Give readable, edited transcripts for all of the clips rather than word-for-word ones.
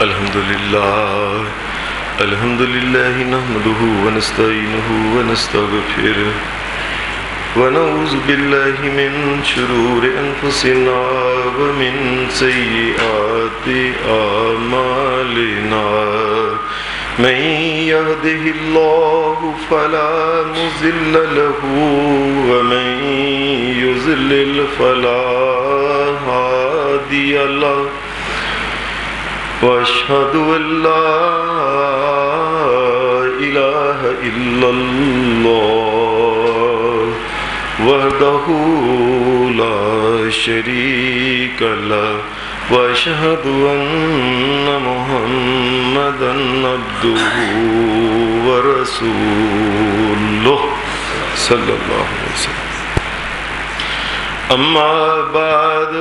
الحمد لله نحمده ونستعينه ونستغفره ونعوذ بالله من شرور أنفسنا ومن سيئات أعمالنا من يهده الله فلا مضل له ومن يضلل فلا هادي له وأشهد أن لا إله إلا الله وحده لا شريك له وأشهد أن محمدا عبده ورسوله صلى الله عليه وسلم. أما بعد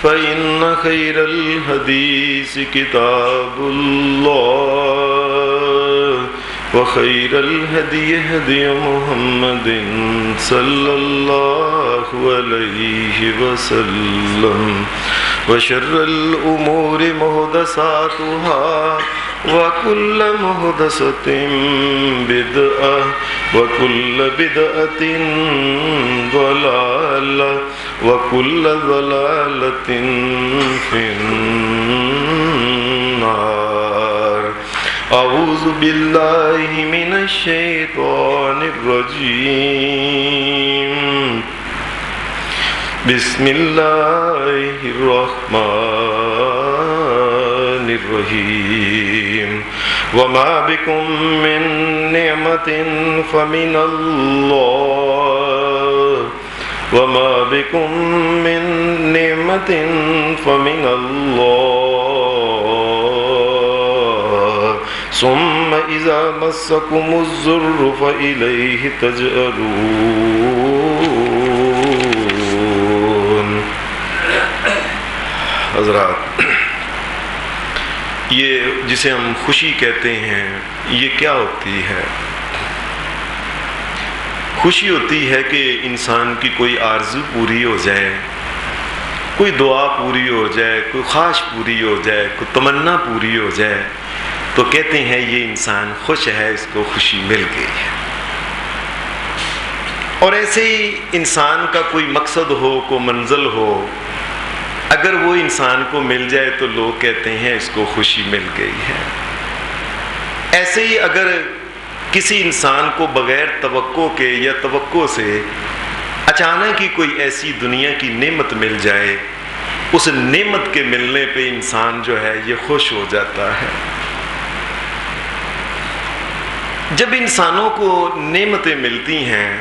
فإن خير الحديث كتاب الله وخير الهدي هدي محمد صلى الله عليه وسلم وشر الأمور محدثاتها وكل محدثة بدعة وكل بدعة ضلالة وكل ضلالة في النار. أعوذ بالله من الشيطان الرجيم. بسم الله الرحمن الرحيم. وما بكم من نعمة فمن الله وما بكم من نعمة فمن الله ثم إذا مسكم الضر فإليه تجأرون. حضرات، یہ جسے ہم خوشی کہتے ہیں، یہ کیا ہوتی ہے؟ خوشی ہوتی ہے کہ انسان کی کوئی آرزو پوری ہو جائے، کوئی دعا پوری ہو جائے، کوئی خواہش پوری ہو جائے، کوئی تمنا پوری ہو جائے تو کہتے ہیں یہ انسان خوش ہے، اس کو خوشی مل گئی ہے. اور ایسے ہی انسان کا کوئی مقصد ہو، کوئی منزل ہو، اگر وہ انسان کو مل جائے تو لوگ کہتے ہیں اس کو خوشی مل گئی ہے. ایسے ہی اگر کسی انسان کو بغیر توقع کے یا توقع سے اچانک ہی کوئی ایسی دنیا کی نعمت مل جائے، اس نعمت کے ملنے پہ انسان جو ہے یہ خوش ہو جاتا ہے. جب انسانوں کو نعمتیں ملتی ہیں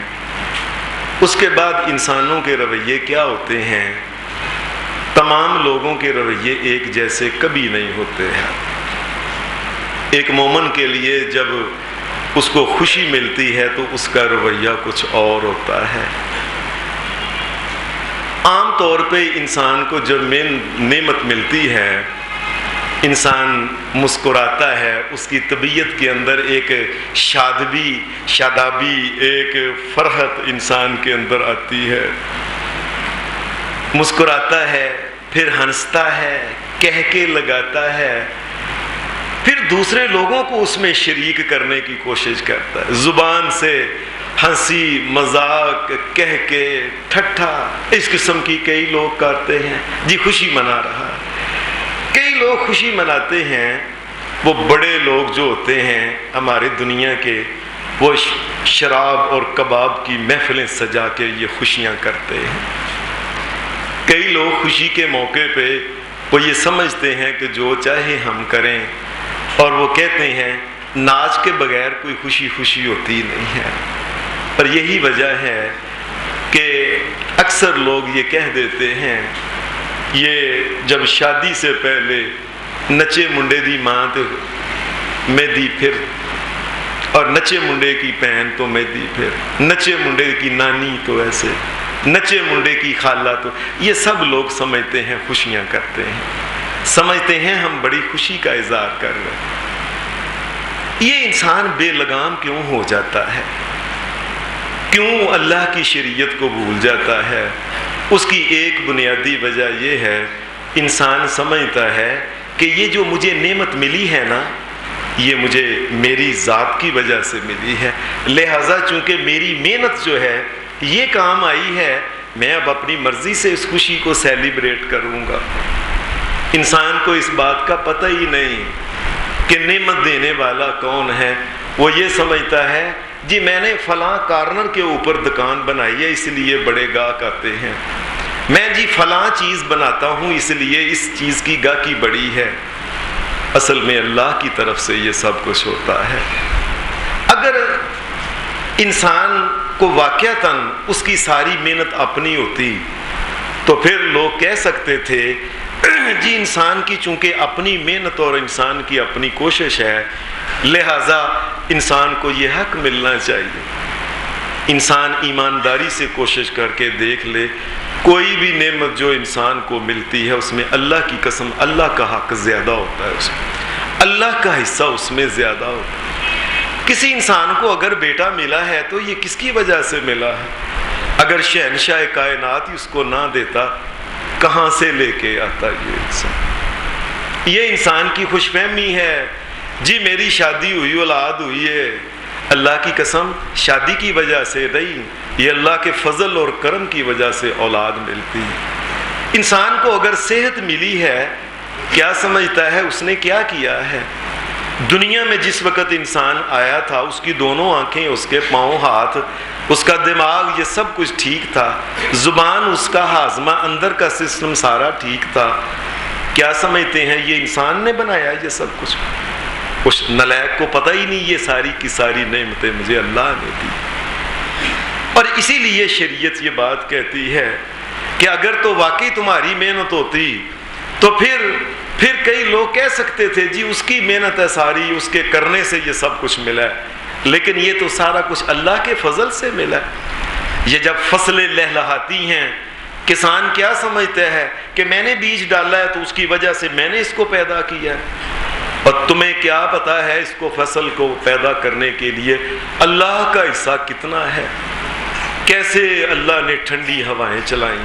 اس کے بعد انسانوں کے رویے کیا ہوتے ہیں؟ تمام لوگوں کے رویے ایک جیسے کبھی نہیں ہوتے ہیں. ایک مومن کے لیے جب اس کو خوشی ملتی ہے تو اس کا رویہ کچھ اور ہوتا ہے. عام طور پہ انسان کو جب نعمت ملتی ہے انسان مسکراتا ہے، اس کی طبیعت کے اندر ایک شادابی ایک فرحت انسان کے اندر آتی ہے. مسکراتا ہے، پھر ہنستا ہے، کہکے لگاتا ہے، پھر دوسرے لوگوں کو اس میں شریک کرنے کی کوشش کرتا ہے. زبان سے ہنسی، مذاق، کہہ کے ٹھٹھا اس قسم کی کئی لوگ کرتے ہیں. جی خوشی منا رہا. کئی لوگ خوشی مناتے ہیں. وہ بڑے لوگ جو ہوتے ہیں ہمارے دنیا کے، وہ شراب اور کباب کی محفلیں سجا کے یہ خوشیاں کرتے ہیں. کئی لوگ خوشی کے موقع پہ وہ یہ سمجھتے ہیں کہ جو چاہے ہم کریں، اور وہ کہتے ہیں ناچ کے بغیر کوئی خوشی ہوتی نہیں ہے. اور یہی وجہ ہے کہ اکثر لوگ یہ کہہ دیتے ہیں یہ جب شادی سے پہلے نچے منڈے دی ماں تو مہندی پھر، اور نچے منڈے کی بہن تو مہندی پھر، نچے منڈے کی نانی تو ایسے، نچے منڈے کی خالہ تو، یہ سب لوگ سمجھتے ہیں خوشیاں کرتے ہیں، سمجھتے ہیں ہم بڑی خوشی کا اظہار کر رہے ہیں. یہ انسان بے لگام کیوں ہو جاتا ہے؟ کیوں اللہ کی شریعت کو بھول جاتا ہے؟ اس کی ایک بنیادی وجہ یہ ہے، انسان سمجھتا ہے کہ یہ جو مجھے نعمت ملی ہے نا، یہ مجھے میری ذات کی وجہ سے ملی ہے، لہٰذا چونکہ میری محنت جو ہے یہ کام آئی ہے، میں اب اپنی مرضی سے اس خوشی کو سیلیبریٹ کروں گا۔ انسان کو اس بات کا پتہ ہی نہیں کہ نعمت دینے والا کون ہے۔ وہ یہ سمجھتا ہے جی میں نے فلاں کارنر کے اوپر دکان بنائی ہے اس لیے بڑے گاہک آتے ہیں، میں جی فلاں چیز بناتا ہوں اس لیے اس چیز کی گاہکی بڑی ہے۔ اصل میں اللہ کی طرف سے یہ سب کچھ ہوتا ہے۔ اگر انسان کو واقعتاً اس کی ساری محنت اپنی ہوتی تو پھر لوگ کہہ سکتے تھے جی انسان کی چونکہ اپنی محنت اور انسان کی اپنی کوشش ہے، لہٰذا انسان کو یہ حق ملنا چاہیے۔ انسان ایمانداری سے کوشش کر کے دیکھ لے، کوئی بھی نعمت جو انسان کو ملتی ہے اس میں اللہ کی قسم اللہ کا حق زیادہ ہوتا ہے، اس میں اللہ کا حصہ اس میں زیادہ ہوتا ہے۔ کسی انسان کو اگر بیٹا ملا ہے تو یہ کس کی وجہ سے ملا ہے؟ اگر شہنشاہ کائنات ہی اس کو نہ دیتا کہاں سے لے کے آتا یہ انسان؟ یہ انسان کی خوش فہمی ہے جی میری شادی ہوئی، اولاد ہوئی ہے، اللہ کی قسم شادی کی وجہ سے نہیں، یہ اللہ کے فضل اور کرم کی وجہ سے اولاد ملتی ہے۔ انسان کو اگر صحت ملی ہے، کیا سمجھتا ہے اس نے کیا کیا ہے؟ دنیا میں جس وقت انسان آیا تھا اس کی دونوں آنکھیں، اس کے پاؤں ہاتھ، اس کا دماغ، یہ سب کچھ ٹھیک تھا، زبان، اس کا ہاضمہ، اندر کا سسٹم سارا ٹھیک تھا۔ کیا سمجھتے ہیں یہ انسان نے بنایا یہ سب کچھ؟ اس نالائق کو پتہ ہی نہیں یہ ساری کی ساری نعمتیں مجھے اللہ نے دی۔ اور اسی لیے شریعت یہ بات کہتی ہے کہ اگر تو واقعی تمہاری محنت ہوتی تو پھر کئی لوگ کہہ سکتے تھے جی اس کی محنت ہے ساری، اس کے کرنے سے یہ سب کچھ ملا ہے، لیکن یہ تو سارا کچھ اللہ کے فضل سے ملا ہے۔ یہ جب فصلیں لہلہاتی ہیں، کسان کیا سمجھتا ہے کہ میں نے بیج ڈالا ہے تو اس کی وجہ سے میں نے اس کو پیدا کیا ہے، اور تمہیں کیا پتا ہے اس کو فصل کو پیدا کرنے کے لیے اللہ کا حصہ کتنا ہے؟ کیسے اللہ نے ٹھنڈی ہوائیں چلائیں،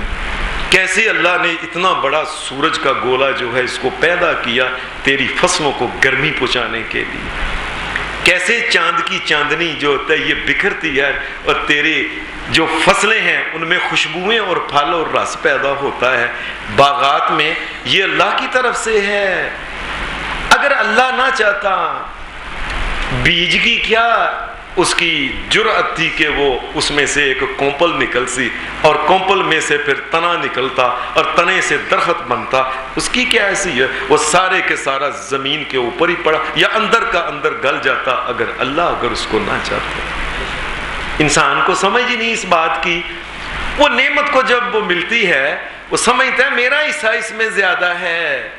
کیسے اللہ نے اتنا بڑا سورج کا گولا جو ہے اس کو پیدا کیا تیری فصلوں کو گرمی پہنچانے کے لیے، کیسے چاند کی چاندنی جو ہوتا ہے یہ بکھرتی ہے اور تیرے جو فصلیں ہیں ان میں خوشبوئیں اور پھل اور رس پیدا ہوتا ہے باغات میں، یہ اللہ کی طرف سے ہے۔ اگر اللہ نہ چاہتا، بیج کی کیا اس کی جرأت تھی کہ وہ اس میں سے ایک کونپل نکل سی اور کونپل میں سے پھر تنا نکلتا اور تنے سے درخت بنتا، اس کی کیا ایسی ہے؟ وہ سارے کے سارا زمین کے اوپر ہی پڑا یا اندر کا اندر گل جاتا اگر اس کو نہ چاہتا۔ انسان کو سمجھ ہی نہیں اس بات کی۔ وہ نعمت کو جب وہ ملتی ہے وہ سمجھتا ہے میرا حصہ اس میں زیادہ ہے،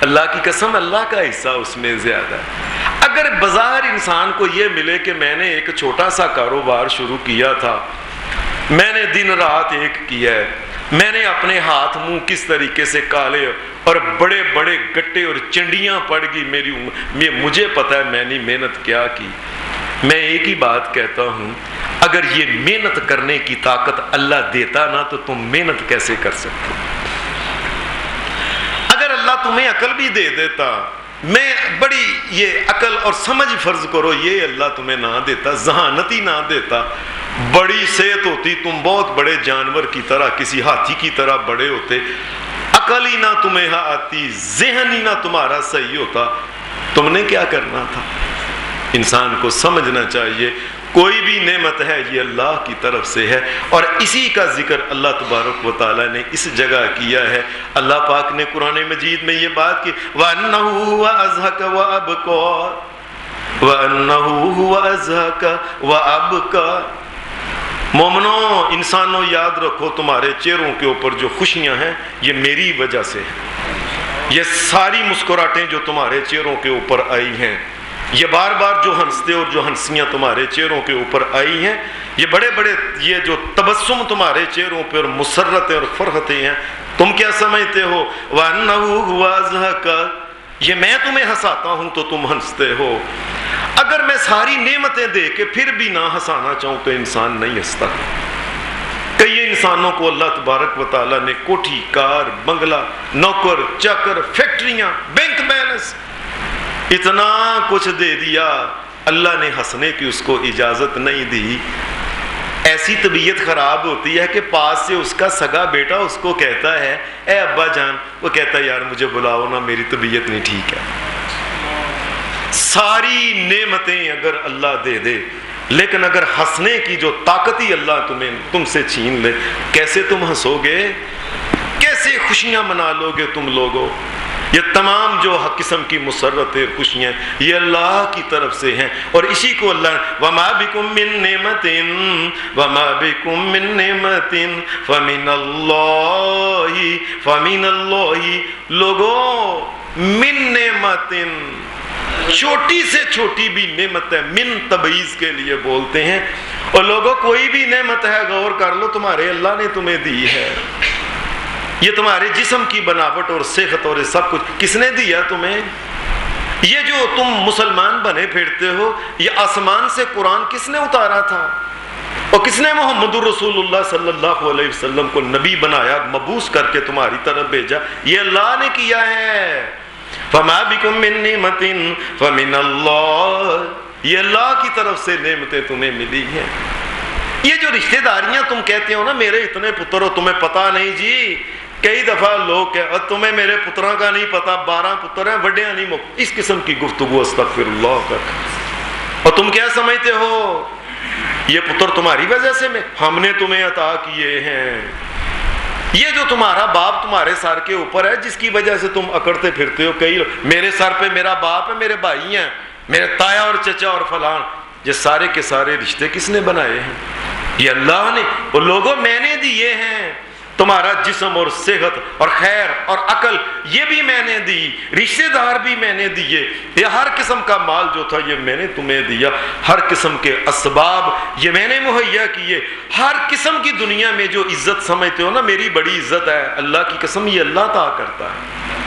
اللہ کی قسم اللہ کا حصہ اس میں زیادہ ہے۔ اگر بظاہر انسان کو یہ ملے کہ میں نے ایک چھوٹا سا کاروبار شروع کیا تھا، میں نے دن رات ایک کیا ہے، میں نے اپنے ہاتھ منہ کس طریقے سے کالے اور بڑے بڑے گٹے اور چنڈیاں پڑ گئی، مجھے پتا ہے میں نے محنت کیا کی۔ میں ایک ہی بات کہتا ہوں، اگر یہ محنت کرنے کی طاقت اللہ دیتا نا تو تم محنت کیسے کر سکتے؟ اگر اللہ تمہیں عقل بھی دے دیتا، میں بڑی یہ عقل اور سمجھ فرض کرو یہ اللہ تمہیں نہ دیتا، ذہانت ہی نہ دیتا، بڑی صحت ہوتی، تم بہت بڑے جانور کی طرح کسی ہاتھی کی طرح بڑے ہوتے، عقل ہی نہ تمہیں آتی، ذہن ہی نہ تمہارا صحیح ہوتا، تم نے کیا کرنا تھا؟ انسان کو سمجھنا چاہیے کوئی بھی نعمت ہے یہ اللہ کی طرف سے ہے، اور اسی کا ذکر اللہ تبارک و تعالیٰ نے اس جگہ کیا ہے۔ اللہ پاک نے قرآن مجید میں یہ بات کی وَأَنَّهُ هُوَ أَضْحَكَ وَأَبْكَىٰ وَأَنَّهُ هُوَ أَضْحَكَ وَأَبْكَىٰ۔ مومنوں، انسانوں، یاد رکھو تمہارے چہروں کے اوپر جو خوشیاں ہیں یہ میری وجہ سے ہیں۔ یہ ساری مسکراہٹیں جو تمہارے چہروں کے اوپر آئی ہیں، یہ بار بار جو ہنستے اور جو ہنسیاں تمہارے چہروں کے اوپر آئی ہیں، یہ بڑے بڑے یہ جو تبسم تمہارے چہروں پر مسرتیں اور فرحتیں ہیں، تم کیا سمجھتے ہو؟ وَأَنَّهُ هُوَ أَضْحَكَ، یہ میں تمہیں ہنساتا ہوں تو تم ہنستے ہو۔ اگر میں ساری نعمتیں دے کے پھر بھی نہ ہنسانا چاہوں تو انسان نہیں ہنستا۔ کئی انسانوں کو اللہ تبارک و تعالیٰ نے کوٹھی، کار، بنگلہ، نوکر، چاکر، فیکٹریاں، بینک بیلنس بس اتنا کچھ دے دیا، اللہ نے ہنسنے کی اس کو اجازت نہیں دی۔ ایسی طبیعت خراب ہوتی ہے کہ پاس سے اس کا سگا بیٹا اس کو کہتا ہے اے ابا جان، وہ کہتا ہے یار مجھے بلاؤ نا، میری طبیعت نہیں ٹھیک ہے۔ ساری نعمتیں اگر اللہ دے دے، لیکن اگر ہنسنے کی جو طاقت ہی اللہ تم سے چھین لے، کیسے تم ہنسو گے؟ کیسے خوشیاں منا لو گے تم لوگوں؟ یہ تمام جو قسم کی مسرتیں خوشیاں یہ اللہ کی طرف سے ہیں، اور اسی کو اللہ وَمَا بِكُم مِّن نِّعْمَةٍ وَمَا بِكُم مِّن نِّعْمَةٍ فَمِنَ اللَّهِ لوگوں من نعمتٍ، چھوٹی سے چھوٹی بھی نعمت ہے، من تبعیض کے لیے بولتے ہیں۔ اور لوگوں کوئی بھی نعمت ہے غور کر لو تمہارے اللہ نے تمہیں دی ہے، یہ تمہارے جسم کی بناوٹ اور صحت اور سب کچھ کس نے دیا تمہیں؟ یہ جو تم مسلمان بنے پھرتے ہو، یہ آسمان سے قرآن کس نے اتارا تھا؟ اور کس نے محمد رسول اللہ صلی اللہ علیہ وسلم کو نبی بنایا، مبعوث کر کے تمہاری طرف بھیجا؟ یہ اللہ نے کیا ہے۔ فَمَا بِكُم مِّن نِّعْمَةٍ فَمِنَ اللَّهِ، یہ اللہ کی طرف سے نعمتیں تمہیں ملی ہیں۔ یہ جو رشتہ داریاں تم کہتے ہو نا میرے اتنے پتر ہو، تمہیں پتہ نہیں جی، کئی دفعہ لوگ کہتے اور تمہیں میرے پتروں کا نہیں پتا، 12 پتر ہیں وڈیاں نہیں اس قسم کی گفتگو استغفر اللہ کر، اور تم کیا سمجھتے ہو یہ پتر تمہاری وجہ سے ہم نے تمہیں عطا کیے ہیں؟ یہ جو تمہارا باپ تمہارے سر کے اوپر ہے جس کی وجہ سے تم اکڑتے پھرتے ہو، کئی میرے سر پہ میرا باپ ہے، میرے بھائی ہیں، میرے تایا اور چچا اور فلان، یہ سارے کے سارے رشتے کس نے بنائے ہیں؟ یہ اللہ نے۔ اور لوگوں میں نے دیے ہیں، تمہارا جسم اور صحت اور خیر اور عقل یہ بھی میں نے دی، رشتہ دار بھی میں نے دیے، یہ ہر قسم کا مال جو تھا یہ میں نے تمہیں دیا، ہر قسم کے اسباب یہ میں نے مہیا کیے، ہر قسم کی دنیا میں جو عزت سمجھتے ہو نا میری بڑی عزت ہے، اللہ کی قسم یہ اللہ عطا کرتا ہے۔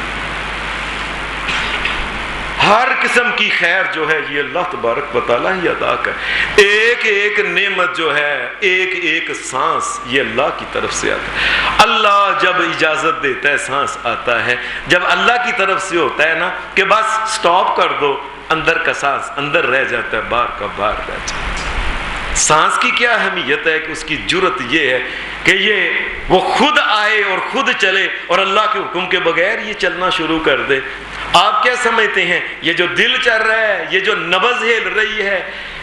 ہر قسم کی خیر جو ہے یہ اللہ تبارک و تعالیٰ ہی عطا کر، ایک ایک نعمت جو ہے، ایک ایک سانس یہ اللہ کی طرف سے آتا ہے۔ اللہ جب اجازت دیتا ہے سانس آتا ہے، جب اللہ کی طرف سے ہوتا ہے نا کہ بس سٹاپ کر دو، اندر کا سانس اندر رہ جاتا ہے، باہر کا باہر رہ جاتا ہے۔ سانس کی کیا اہمیت ہے کہ اس کی جرت یہ ہے کہ وہ خود آئے اور خود چلے اور اللہ کے حکم کے بغیر یہ چلنا شروع کر دے۔ آپ کیا سمجھتے ہیں یہ جو دل چل رہا ہے، یہ جو نبض ہل رہی ہے،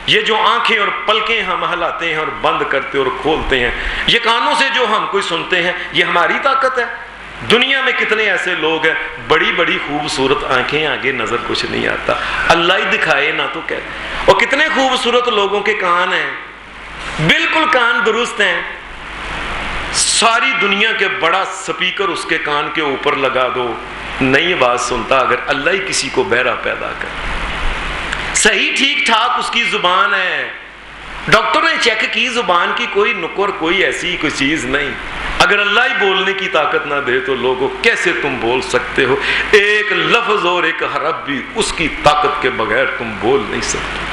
یہ جو آنکھیں اور پلکیں ہم ہلاتے ہیں اور بند کرتے اور کھولتے ہیں، یہ کانوں سے جو ہم کوئی سنتے ہیں، یہ ہماری طاقت ہے؟ دنیا میں کتنے ایسے لوگ ہیں بڑی بڑی خوبصورت آنکھیں، آگے نظر کچھ نہیں آتا، اللہ ہی دکھائے نہ تو کہتے۔ اور کتنے خوبصورت لوگوں کے کان ہیں، بالکل کان درست ہیں، ساری دنیا کے بڑا سپیکر اس کے کان کے اوپر لگا دو نہیں بات سنتا، اگر اللہ ہی کسی کو بہرا پیدا کر۔ صحیح ٹھیک ٹھاک اس کی زبان ہے، ڈاکٹر نے چیک کی زبان کی کوئی نکر کوئی ایسی کوئی چیز نہیں، اگر اللہ ہی بولنے کی طاقت نہ دے تو لوگوں کیسے تم بول سکتے ہو؟ ایک لفظ اور ایک حرف بھی اس کی طاقت کے بغیر تم بول نہیں سکتے۔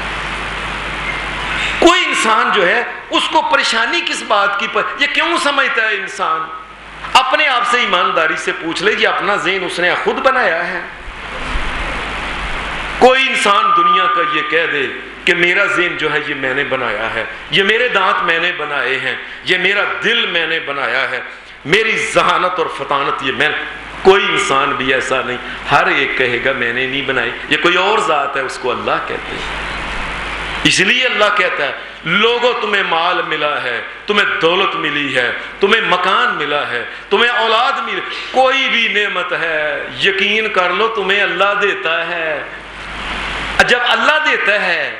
کوئی انسان جو ہے اس کو پریشانی کس بات کی یہ کیوں سمجھتا ہے؟ انسان اپنے آپ سے ایمانداری سے پوچھ لے، یہ اپنا ذہن اس نے خود بنایا ہے؟ کوئی انسان دنیا کا یہ کہہ دے کہ میرا ذہن جو ہے یہ میں نے بنایا ہے، یہ میرے دانت میں نے بنائے ہیں، یہ میرا دل میں نے بنایا ہے، میری ذہانت اور فطانت یہ میں، کوئی انسان بھی ایسا نہیں، ہر ایک کہے گا میں نے نہیں بنائی، یہ کوئی اور ذات ہے، اس کو اللہ کہتے ہیں۔ اس لیے اللہ کہتا ہے لوگوں تمہیں مال ملا ہے، تمہیں دولت ملی ہے، تمہیں مکان ملا ہے، تمہیں اولاد ملی، کوئی بھی نعمت ہے یقین کر لو تمہیں اللہ دیتا ہے۔ جب اللہ دیتا ہے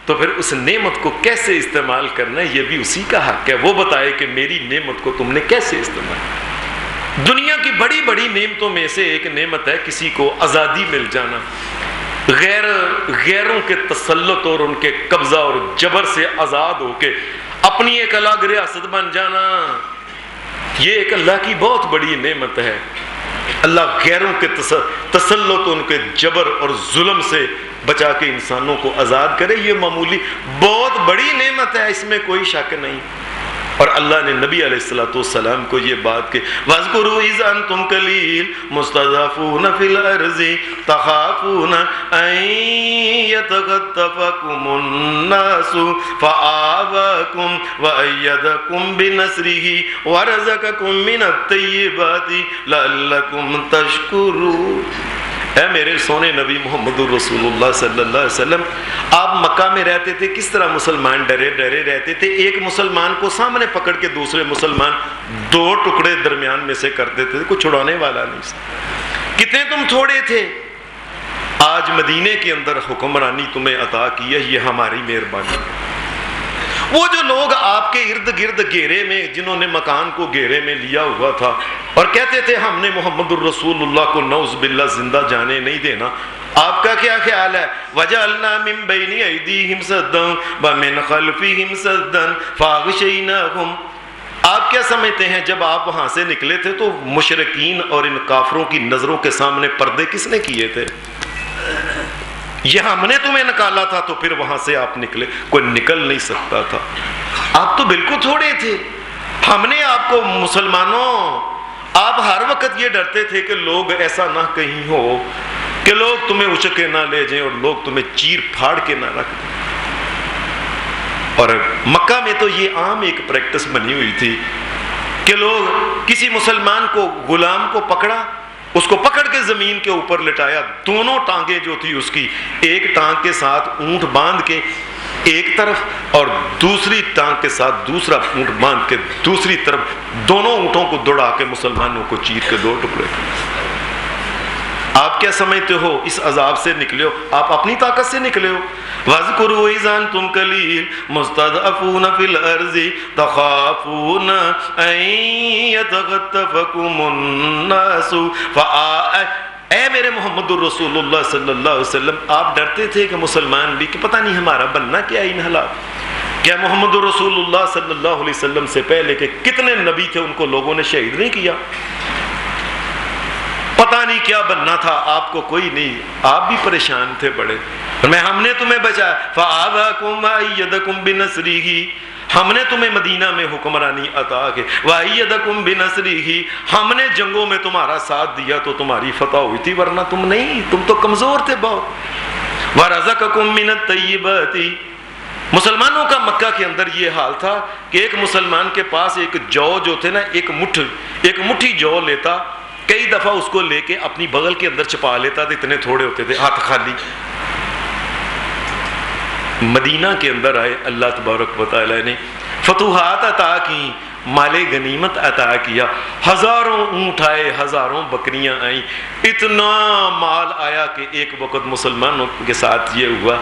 تو پھر اس نعمت کو کیسے استعمال کرنا ہے یہ بھی اسی کا حق ہے، وہ بتائے کہ میری نعمت کو تم نے کیسے استعمال کیا۔ دنیا کی بڑی بڑی نعمتوں میں سے ایک نعمت ہے کسی کو آزادی مل جانا، غیروں کے تسلط اور ان کے قبضہ اور جبر سے آزاد ہو کے اپنی ایک الگ ریاست بن جانا، یہ ایک اللہ کی بہت بڑی نعمت ہے۔ اللہ غیروں کے تسلط ان کے جبر اور ظلم سے بچا کے انسانوں کو آزاد کرے، یہ معمولی بہت بڑی نعمت ہے، اس میں کوئی شک نہیں۔ اور اللہ نے نبی علیہ الصلوۃ والسلام کو یہ بات کہ وَاذْكُرُوا إِذْ أَنْتُمْ قَلِيلٌ مُسْتَضْعَفُونَ فِي الْأَرْضِ تَخَافُونَ أَنْ يَتَخَطَّفَكُمُ النَّاسُ فَآوَاكُمْ وَأَيَّدَكُمْ بِنَصْرِهِ وَرَزَقَكُمْ مِنَ الطَّيِّبَاتِ لَعَلَّكُمْ تَشْكُرُونَ۔ اے میرے سونے نبی محمد الرسول اللہ صلی اللہ علیہ وسلم، آپ مکہ میں رہتے تھے، کس طرح مسلمان ڈرے ڈرے رہتے تھے؟ ایک مسلمان کو سامنے پکڑ کے دوسرے مسلمان دو ٹکڑے درمیان میں سے کر دیتے تھے، کوئی چھڑانے والا نہیں تھا۔ کتنے تم تھوڑے تھے، آج مدینے کے اندر حکمرانی تمہیں عطا کی ہے، یہ ہماری مہربانی ہے۔ وہ جو لوگ آپ کے ارد گرد گھیرے میں، جنہوں نے مکان کو گھیرے میں لیا ہوا تھا اور کہتے تھے ہم نے محمد الرسول اللہ کو نعوذ باللہ زندہ جانے نہیں دینا، آپ کا کیا خیال ہے؟ وَجَعَلْنَا مِن بَيْنِ أَيْدِيهِمْ سَدًّا وَمِنْ خَلْفِهِمْ سَدًّا فَأَغْشَيْنَاهُمْ۔ آپ کیا سمجھتے ہیں جب آپ وہاں سے نکلے تھے تو مشرکین اور ان کافروں کی نظروں کے سامنے پردے کس نے کیے تھے؟ یہ ہم نے تمہیں نکالا تھا، تو پھر وہاں سے آپ نکلے، کوئی نکل نہیں سکتا تھا۔ آپ تو بالکل تھوڑے تھے، ہم نے آپ کو مسلمانوں، آپ ہر وقت یہ ڈرتے تھے کہ لوگ ایسا نہ کہیں ہو کہ لوگ تمہیں اچک کے نہ لے جائیں اور لوگ تمہیں چیر پھاڑ کے نہ رکھ دیں۔ اور مکہ میں تو یہ عام ایک پریکٹس بنی ہوئی تھی کہ لوگ کسی مسلمان کو، غلام کو پکڑا، اس کو پکڑ کے زمین کے اوپر لٹایا، دونوں ٹانگیں جو تھی اس کی، ایک ٹانگ کے ساتھ اونٹ باندھ کے ایک طرف اور دوسری ٹانگ کے ساتھ دوسرا اونٹ باندھ کے دوسری طرف، دونوں اونٹوں کو دوڑا کے مسلمانوں کو چیر کے دو ٹکڑے۔ آپ کیا سمجھتے ہو اس عذاب سے نکلے ہو؟ آپ اپنی طاقت سے نکلے ہو۔ وَاذْكُرُوا إِذْ أَنْتُمْ قَلِيلٌ مُسْتَضْعَفُونَ فِي الْأَرْضِ تَخَافُونَ أَنْ يَتَخَطَّفَكُمُ النَّاسُ اے میرے محمد الرسول اللہ صلی اللہ علیہ وسلم، آپ ڈرتے تھے کہ مسلمان بھی کہ پتہ نہیں ہمارا بننا کیا ان حالات۔ کیا محمد الرسول اللہ صلی اللہ علیہ وسلم سے پہلے کہ کتنے نبی تھے ان کو لوگوں نے شہید نہیں کیا؟ پتہ نہیں کیا بننا تھا، آپ کو کوئی نہیں، آپ بھی پریشان تھے بڑے، ہم نے تمہیں بچایا۔ فَآوَاكُمْ وَأَيَّدَكُمْ بِنَصْرِهِ، ہم نے تمہیں مدینہ میں حکمرانی عطا کی۔ وَأَيَّدَكُمْ بِنَصْرِهِ، ہم نے جنگوں میں تمہارا ساتھ دیا تو تمہاری فتح ہوئی تھی، ورنہ تم نہیں، تم تو کمزور تھے بہت۔ وَرَزَقَكُمْ مِنَ الطَّيِّبَاتِ، مسلمانوں کا مکہ کے اندر یہ حال تھا کہ ایک مسلمان کے پاس ایک جو تھے نا، ایک مٹھی جو لیتا، کئی دفعہ اس کو لے کے اپنی بغل کے اندر چھپا لیتا تھا، اتنے تھوڑے ہوتے تھے، ہاتھ خالی۔ مدینہ کے اندر آئے، اللہ تبارک و تعالی نے فتوحات عطا کی، مال غنیمت عطا کیا، ہزاروں اونٹ آئے، ہزاروں بکریاں آئیں، اتنا مال آیا کہ ایک وقت مسلمانوں کے ساتھ یہ ہوا،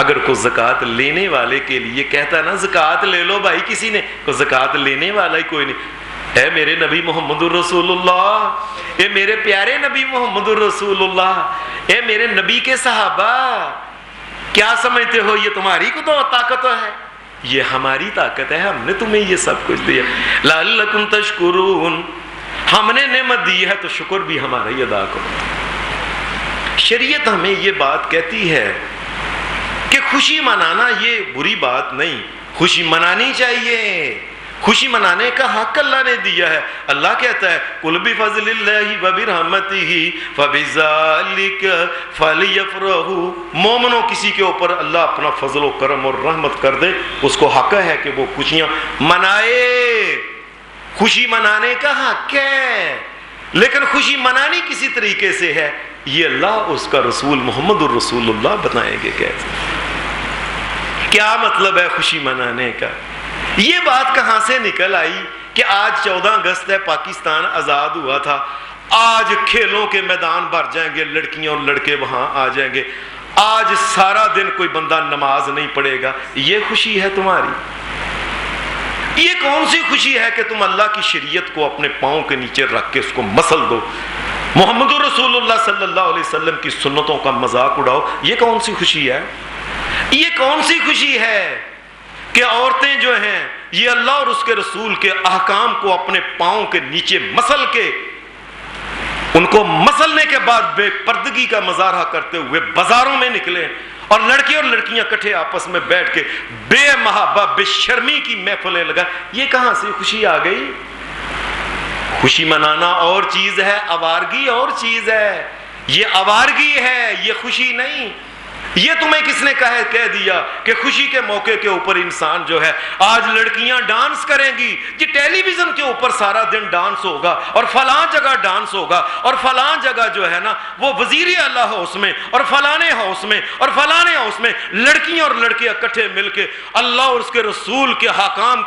اگر کوئی زکوٰۃ لینے والے کے لیے کہتا نا زکوٰۃ لے لو بھائی، کسی نے کوئی زکوٰۃ لینے والا ہی کوئی نہیں۔ اے میرے نبی محمد الرسول اللہ، اے میرے پیارے نبی محمد الرسول اللہ، اے میرے نبی کے صحابہ، کیا سمجھتے ہو یہ تمہاری کو تو طاقت ہے؟ یہ ہماری طاقت ہے، ہم نے تمہیں یہ سب کچھ دیا۔ لعلکم تشکرون، ہم نے نعمت دی ہے تو شکر بھی ہمارا ہی ادا کرو۔ شریعت ہمیں یہ بات کہتی ہے کہ خوشی منانا یہ بری بات نہیں، خوشی منانی چاہیے، خوشی منانے کا حق اللہ نے دیا ہے۔ اللہ کہتا ہے قُلْ بِفَضْلِ اللَّهِ وَبِرَحْمَتِهِ فَبِذَلِكَ فَلْيَفْرَحُوا، مومنوں کسی کے اوپر اللہ اپنا فضل و کرم اور رحمت کر دے، اس کو حق ہے کہ وہ خوشیاں منائے، خوشی منانے کا حق ہے، لیکن خوشی منانی کسی طریقے سے ہے یہ اللہ اس کا رسول محمد الرسول اللہ بتائیں گے کیسے، کیا مطلب ہے خوشی منانے کا۔ یہ بات کہاں سے نکل آئی کہ آج 14 اگست ہے، پاکستان آزاد ہوا تھا، آج کھیلوں کے میدان بھر جائیں گے، لڑکیاں اور لڑکے وہاں آ جائیں گے، آج سارا دن کوئی بندہ نماز نہیں پڑھے گا، یہ خوشی ہے تمہاری؟ یہ کون سی خوشی ہے کہ تم اللہ کی شریعت کو اپنے پاؤں کے نیچے رکھ کے اس کو مسل دو، محمد رسول اللہ صلی اللہ علیہ وسلم کی سنتوں کا مذاق اڑاؤ؟ یہ کون سی خوشی ہے؟ یہ کون سی خوشی ہے کہ عورتیں جو ہیں یہ اللہ اور اس کے رسول کے احکام کو اپنے پاؤں کے نیچے مسل کے، ان کو مسلنے کے بعد بے پردگی کا مظاہرہ کرتے ہوئے بازاروں میں نکلے اور لڑکے اور لڑکیاں کٹھے آپس میں بیٹھ کے بے محابہ بے شرمی کی محفلیں لگا. یہ کہاں سے خوشی آ گئی؟ خوشی منانا اور چیز ہے، آوارگی اور چیز ہے. یہ آوارگی ہے، یہ خوشی نہیں. یہ تمہیں کس نے کہہ دیا کہ خوشی کے موقع کے اوپر انسان جو ہے آج لڑکیاں ڈانس کریں گی جی، ٹیلی ویژن کے اوپر سارا دن ڈانس ہوگا اور فلاں جگہ ڈانس ہوگا اور فلاں جگہ جو ہے نا وہ وزیر اعلیٰ ہاؤس میں اور فلانے ہاؤس میں اور فلانے ہاؤس میں لڑکیاں اور لڑکے اکٹھے مل کے اللہ اور اس کے رسول کے احکام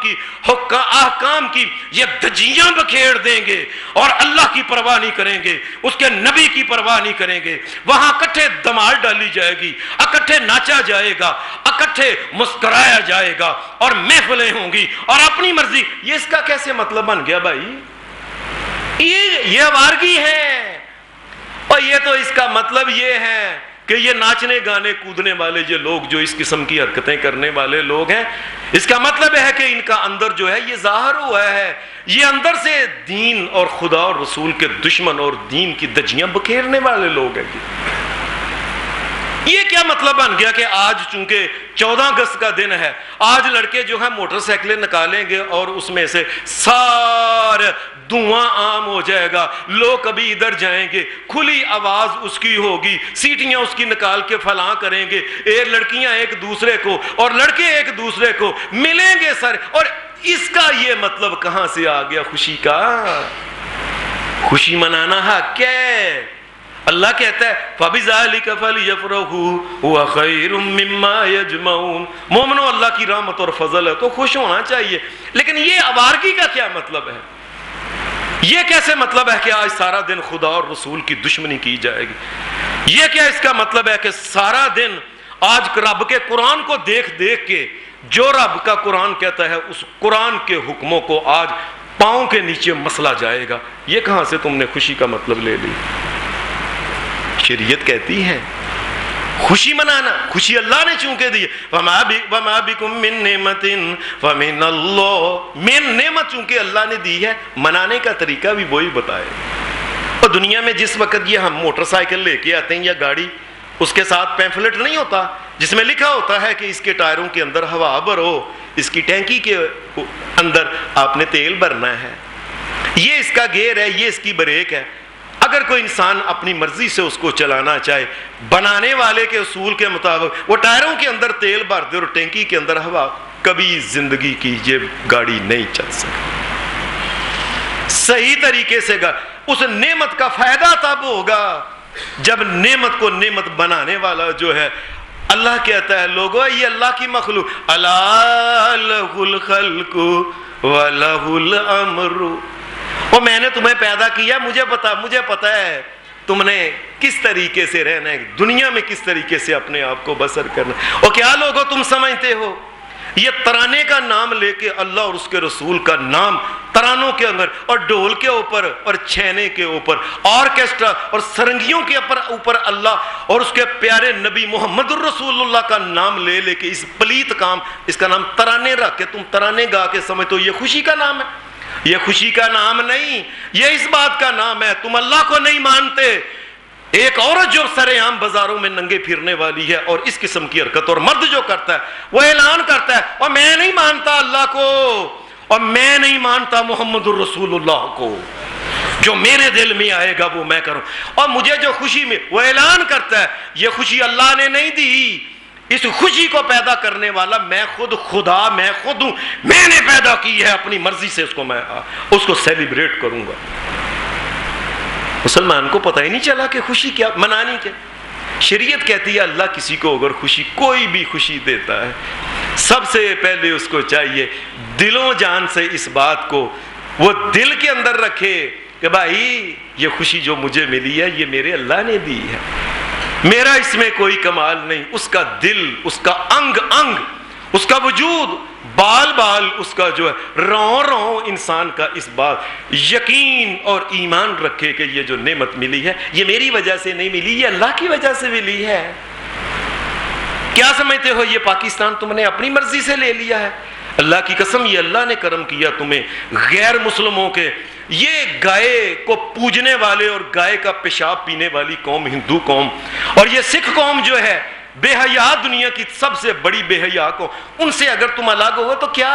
کی یہ دھجیاں بکھیر دیں گے اور اللہ کی پرواہ نہیں کریں گے، اس کے نبی کی پرواہ نہیں کریں گے. وہاں اکٹھے دمال ڈالی جائے گی، اکٹھے ناچا جائے گا، اکٹھے مسکرایا جائے گا اور محفلیں ہوں گی اور اپنی مرضی. یہ اس کا کیسے مطلب بن گیا بھائی؟ یہ آوارگی ہے. اور یہ تو اس کا مطلب یہ ہے کہ یہ ناچنے گانے کودنے والے جو لوگ جو اس قسم کی حرکتیں کرنے والے لوگ ہیں، اس کا مطلب ہے کہ ان کا اندر جو ہے یہ ظاہر ہوا ہے، یہ اندر سے دین اور خدا اور رسول کے دشمن اور دین کی دھجیاں بکھیرنے والے لوگ ہیں. یہ کیا مطلب بن گیا کہ آج چونکہ 14 اگست کا دن ہے، آج لڑکے جو ہیں موٹر سائیکلیں نکالیں گے اور اس میں سے سارے دھواں عام ہو جائے گا، لوگ کبھی ادھر جائیں گے، کھلی آواز اس کی ہوگی، سیٹیاں اس کی نکال کے فلاں کریں گے، لڑکیاں ایک دوسرے کو اور لڑکے ایک دوسرے کو ملیں گے سر. اور اس کا یہ مطلب کہاں سے آ گیا خوشی کا؟ خوشی منانا حق ہے. اللہ کہتا ہے فَبِذَلِكَ فَلْيَفْرَحُوا هُوَ خَيْرٌ مِّمَّا يَجْمَعُونَ. مومنو، اللہ کی رحمت اور فضل ہے تو خوش ہونا چاہیے. لیکن یہ آوارگی کا کیا مطلب ہے؟ یہ کیسے مطلب ہے کہ آج سارا دن خدا اور رسول کی دشمنی کی جائے گی؟ یہ کیا اس کا مطلب ہے کہ سارا دن آج رب کے قرآن کو دیکھ دیکھ کے جو رب کا قرآن کہتا ہے اس قرآن کے حکموں کو آج پاؤں کے نیچے مسلا جائے گا؟ یہ کہاں سے تم نے خوشی کا مطلب لے لی؟ شریعت کہتی ہے خوشی منانا، خوشی اللہ نے چونکہ دی. وَمَا بِكُم مِّن نِّعْمَةٍ فَمِنَ اللَّهِ. من نعمت چونکہ اللہ نے دی ہے، منانے کا طریقہ بھی وہی بتائے. اور دنیا میں جس وقت یہ ہم موٹر سائیکل لے کے آتے ہیں یا گاڑی، اس کے ساتھ پیمفلٹ نہیں ہوتا جس میں لکھا ہوتا ہے کہ اس کے ٹائروں کے اندر ہوا بھرو، اس کی ٹینکی کے اندر آپ نے تیل بھرنا ہے، یہ اس کا گیئر ہے، یہ اس کی بریک ہے. اگر کوئی انسان اپنی مرضی سے اس کو چلانا چاہے بنانے والے کے اصول کے مطابق، وہ ٹائروں کے اندر تیل بھر دے اور ٹینکی کے اندر ہوا، کبھی زندگی کی یہ گاڑی نہیں چل سکتی. صحیح طریقے سے اس نعمت کا فائدہ تب ہوگا جب نعمت کو نعمت بنانے والا جو ہے اللہ کہتا ہے لوگوں یہ اللہ کی مخلوق، الا لہ الخلق ولہ الامر. اور میں نے تمہیں پیدا کیا، مجھے پتا ہے تم نے کس طریقے سے رہنا ہے، دنیا میں کس طریقے سے اپنے آپ کو بسر کرنا. اور کیا لوگوں تم سمجھتے ہو یہ ترانے کا نام لے کے اللہ اور اس کے رسول کا نام ترانوں کے اندر اور ڈھول کے اوپر اور چھینے کے اوپر آرکیسٹرا اور سرنگیوں کے اوپر اللہ اور اس کے پیارے نبی محمد الرسول اللہ کا نام لے لے کے اس پلیت کام، اس کا نام ترانے رکھ کے تم ترانے گا کے سمجھتے ہو یہ خوشی کا نام ہے؟ یہ خوشی کا نام نہیں، یہ اس بات کا نام ہے تم اللہ کو نہیں مانتے. ایک عورت جو سرے عام بازاروں میں ننگے پھرنے والی ہے اور اس قسم کی حرکت، اور مرد جو کرتا ہے وہ اعلان کرتا ہے اور میں نہیں مانتا اللہ کو اور میں نہیں مانتا محمد الرسول اللہ کو، جو میرے دل میں آئے گا وہ میں کروں. اور مجھے جو خوشی میں وہ اعلان کرتا ہے یہ خوشی اللہ نے نہیں دی، اس خوشی کو پیدا کرنے والا میں خود خدا، میں خود ہوں، میں نے پیدا کی ہے اپنی مرضی سے، اس کو سیلیبریٹ کروں گا. مسلمان کو پتہ ہی نہیں چلا کہ خوشی کیا، منانی کیا. شریعت کہتی ہے اللہ کسی کو اگر خوشی، کوئی بھی خوشی دیتا ہے، سب سے پہلے اس کو چاہیے دلوں جان سے اس بات کو وہ دل کے اندر رکھے کہ بھائی یہ خوشی جو مجھے ملی ہے یہ میرے اللہ نے دی ہے، میرا اس میں کوئی کمال نہیں. اس کا دل، اس کا انگ انگ، اس کا وجود، بال بال، اس کا جو ہے روں روں انسان کا اس بات یقین اور ایمان رکھے کہ یہ جو نعمت ملی ہے یہ میری وجہ سے نہیں ملی، یہ اللہ کی وجہ سے ملی ہے. کیا سمجھتے ہو یہ پاکستان تم نے اپنی مرضی سے لے لیا ہے؟ اللہ کی قسم یہ اللہ نے کرم کیا تمہیں. غیر مسلموں کے یہ گائے کو پوجنے والے اور گائے کا پیشاب پینے والی قوم، ہندو قوم، اور یہ سکھ قوم جو ہے بے حیا دنیا کی سب سے بڑی بے حیا کو، ان سے اگر تم الگ ہو تو کیا،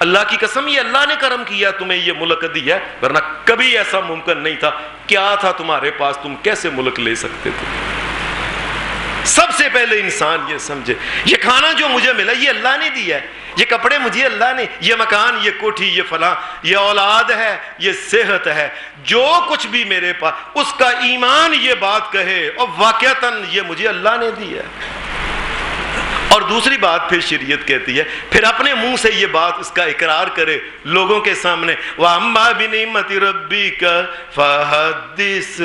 اللہ کی قسم یہ اللہ نے کرم کیا تمہیں یہ ملک دیا، ورنہ کبھی ایسا ممکن نہیں تھا۔ کیا تھا تمہارے پاس، تم کیسے ملک لے سکتے تھے؟ سب سے پہلے انسان یہ سمجھے یہ کھانا جو مجھے ملا یہ اللہ نے دیا ہے، یہ کپڑے مجھے اللہ نے، یہ مکان، یہ کوٹھی، یہ فلاں، یہ اولاد ہے، یہ صحت ہے، جو کچھ بھی میرے پاس، اس کا ایمان یہ بات کہے اور واقعتاً یہ مجھے اللہ نے دیا ہے۔ اور دوسری بات پھر شریعت کہتی ہے، پھر اپنے منہ سے یہ بات اس کا اقرار کرے لوگوں کے سامنے، وَأَمَّا بِنِعْمَةِ رَبِّكَ فَحَدِّثْ۔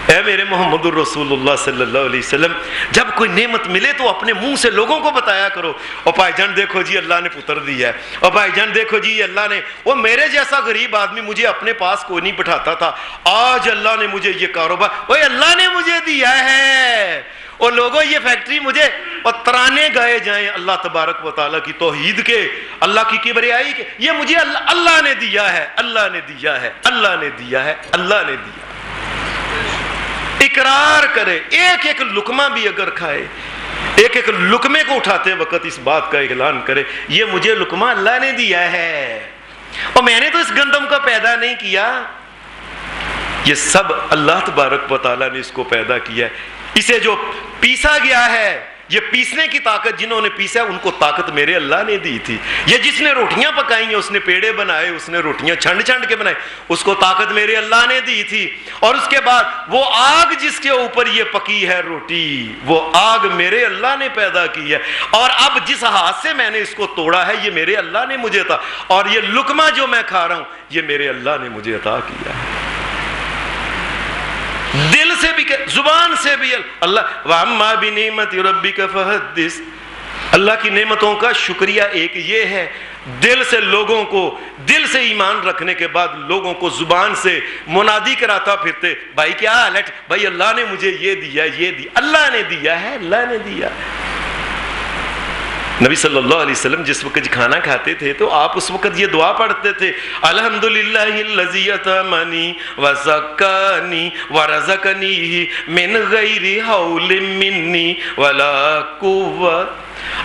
اے میرے محمد الرسول اللہ صلی اللہ علیہ وسلم، جب کوئی نعمت ملے تو اپنے منہ سے لوگوں کو بتایا کرو، اور بھائی جان دیکھو جی اللہ نے پتر دیا ہے، اور بھائی جان دیکھو جی اللہ نے، وہ میرے جیسا غریب آدمی مجھے اپنے پاس کوئی نہیں بٹھاتا تھا، آج اللہ نے مجھے یہ کاروبار، وہ اللہ نے مجھے دیا ہے، اور لوگوں یہ فیکٹری مجھے، اور ترانے گائے جائیں اللہ تبارک و تعالیٰ کی توحید کے، اللہ کی کبریائی کے، یہ مجھے اللہ نے دیا ہے، اللہ نے دیا ہے، اللہ نے دیا ہے، اللہ نے دیا۔ اقرار کرے، ایک ایک لقمہ بھی اگر کھائے، ایک ایک لقمے کو اٹھاتے وقت اس بات کا اعلان کرے، یہ مجھے لقمہ اللہ نے دیا ہے، اور میں نے تو اس گندم کا پیدا نہیں کیا، یہ سب اللہ تبارک و تعالیٰ نے اس کو پیدا کیا ہے۔ اسے جو پیسا گیا ہے، یہ پیسنے کی طاقت جنہوں نے پیسا ان کو طاقت میرے اللہ نے دی تھی۔ یہ جس نے روٹیاں پکائی ہیں، اس نے پیڑے بنائے، اس نے روٹیاں چھنڈ چھنڈ کے بنائے، اس کو طاقت میرے اللہ نے دی تھی۔ اور اس کے بعد وہ آگ جس کے اوپر یہ پکی ہے روٹی، وہ آگ میرے اللہ نے پیدا کی ہے، اور اب جس ہاتھ سے میں نے اس کو توڑا ہے یہ میرے اللہ نے مجھے عطا، اور یہ لقمہ جو میں کھا رہا ہوں یہ میرے اللہ نے مجھے عطا کیا ہے۔ دل سے بھی کہ زبان سے بھی اللہ، وَأَمَّا بِنِعْمَةِ رَبِّكَ فَحَدِّثْ۔ اللہ کی نعمتوں کا شکریہ ایک یہ ہے، دل سے لوگوں کو، دل سے ایمان رکھنے کے بعد لوگوں کو زبان سے منادی کراتا پھرتے، بھائی کیا حال ہے، بھائی اللہ نے مجھے یہ دیا، یہ دیا، اللہ نے دیا ہے، اللہ نے دیا ہے۔ نبی صلی اللہ علیہ وسلم جس وقت کھانا کھاتے تھے تو آپ اس وقت یہ دعا پڑھتے تھے، الحمدللہ الذی اطعمنی وسقانی ورزقنی من غیر حول منی ولا قوة۔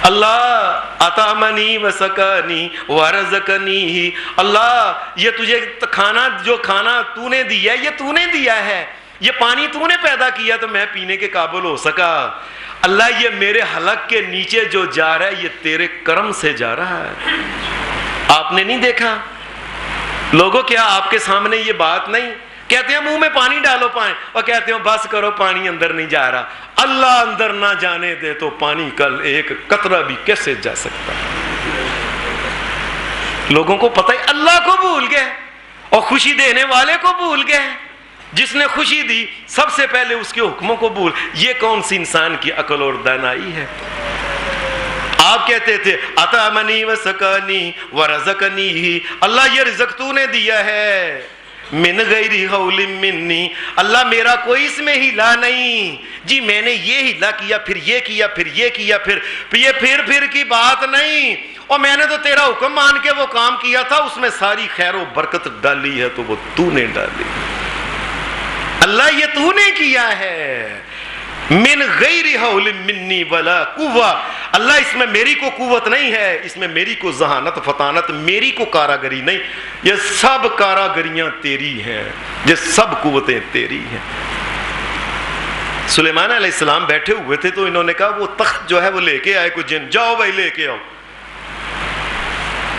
اللہ اطعمنی وسقانی ورزقنی، اللہ یہ تجھے کھانا، جو کھانا تو نے دیا ہے یہ تو نے دیا ہے، یہ پانی تو نے پیدا کیا تو میں پینے کے قابل ہو سکا، اللہ یہ میرے حلق کے نیچے جو جا رہا ہے یہ تیرے کرم سے جا رہا ہے۔ آپ نے نہیں دیکھا لوگوں، کیا آپ کے سامنے یہ بات نہیں کہتے ہیں منہ میں پانی ڈالو پانی، اور کہتے ہیں بس کرو پانی اندر نہیں جا رہا، اللہ اندر نہ جانے دے تو پانی کل ایک قطرہ بھی کیسے جا سکتا؟ لوگوں کو پتہ ہے اللہ کو بھول گئے اور خوشی دینے والے کو بھول گئے، جس نے خوشی دی سب سے پہلے اس کے حکموں کو بھول، یہ کون سی انسان کی عقل اور دانائی ہے؟ آپ کہتے تھے اطعمنی وسقانی ورزقنی، اللہ یہ رزق تو نے دیا ہے، من غیر حول منی، اللہ میرا کوئی اس میں ہلا نہیں، جی میں نے یہ ہلا کیا، پھر یہ کیا، پھر یہ کیا، پھر یہ پھر کی بات نہیں، اور میں نے تو تیرا حکم مان کے وہ کام کیا تھا، اس میں ساری خیر و برکت ڈالی ہے تو وہ تو نے ڈالی، اللہ یہ تو نے کیا ہے، من غیر حول منی ولا قوة، اللہ اس میں میری کو قوت نہیں ہے، اس میں میری کو ذہانت فطانت، میری کو کاراگری نہیں، یہ سب کاراگریاں تیری ہیں، یہ سب قوتیں تیری ہیں۔ سلیمان علیہ السلام بیٹھے ہوئے تھے تو انہوں نے کہا وہ تخت جو ہے وہ لے کے آئے کوئی جن، جاؤ بھائی لے کے آؤ،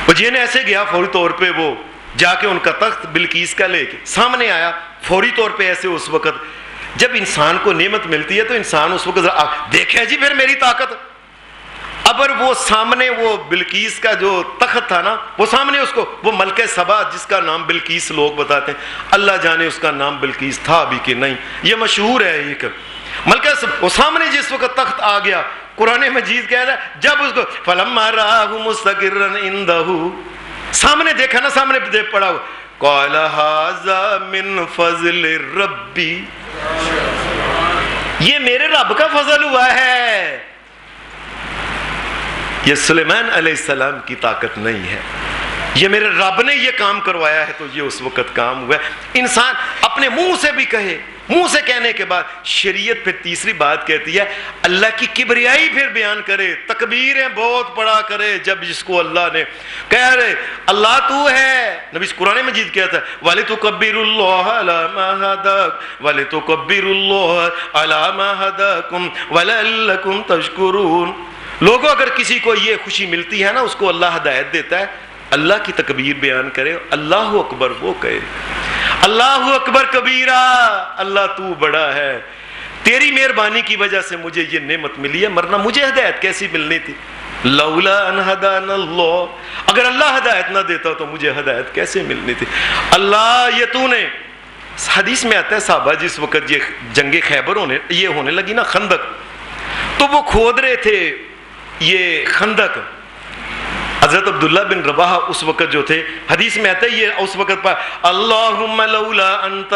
وہ جن ایسے گیا فوری طور پہ وہ جا کے ان کا تخت بلقیس کا لے کے سامنے آیا، فوری طور پہ ایسے اس وقت جب انسان کو نعمت ملتی ہے تو انسان اس وقت دیکھے جی پھر میری طاقت، ابر وہ سامنے وہ بلقیس کا جو تخت تھا نا وہ سامنے اس کو، وہ ملکہ سبا جس کا نام بلقیس لوگ بتاتے ہیں، اللہ جانے اس کا نام بلقیس تھا بھی کہ نہیں، یہ مشہور ہے یہ کہ ملکہ سبا وہ سامنے جس وقت تخت آ گیا، قرآن مجید کہہ رہا ہے جب اس کو فلما رآہ مستقرا عنده، سامنے دیکھا نا، سامنے دیکھ پڑا ہوا، قال ھذا من فضل ربی، یہ میرے رب کا فضل ہوا ہے، یہ سلیمان علیہ السلام کی طاقت نہیں ہے، یہ میرے رب نے یہ کام کروایا ہے تو یہ اس وقت کام ہوا ہے۔ انسان اپنے منہ سے بھی کہے، منہ سے کہنے کے بعد شریعت پھر تیسری بات کہتی ہے اللہ کی کبریائی پھر بیان کرے، تکبیریں بہت پڑا کرے۔ جب جس کو اللہ نے کہہ رہے اللہ تو ہے، نبی قرآن مجید کہتا ہے وَلِتُكَبِّرُوا اللَّهَ عَلَى مَا هَدَاكُمْ وَلِتُكَبِّرُوا اللَّهَ عَلَى مَا هَدَاكُمْ وَلَعَلَّكُمْ تَشْكُرُونَ۔ لوگوں اگر کسی کو یہ خوشی ملتی ہے نا، اس کو اللہ ہدایت دیتا ہے، اللہ کی تکبیر بیان کرے، اللہ اکبر وہ کہے، اللہ اکبر کبیرہ، اللہ تو بڑا ہے، تیری مہربانی کی وجہ سے مجھے یہ نعمت ملی ہے، ورنہ مجھے ہدایت کیسی ملنی تھی؟ لولا ان ہدانا اللہ، اگر اللہ ہدایت نہ دیتا تو مجھے ہدایت کیسے ملنی تھی؟ اللہ یہ تو نے، حدیث میں آتا ہے صحابہ جس وقت یہ جنگ خیبر ہونے لگی نا، خندق، تو وہ کھود رہے تھے یہ خندق۔ حضرت عبداللہ بن رواحہ اس وقت جو تھے، حدیث میں آتا ہے یہ اس وقت پر اللہم لولا انت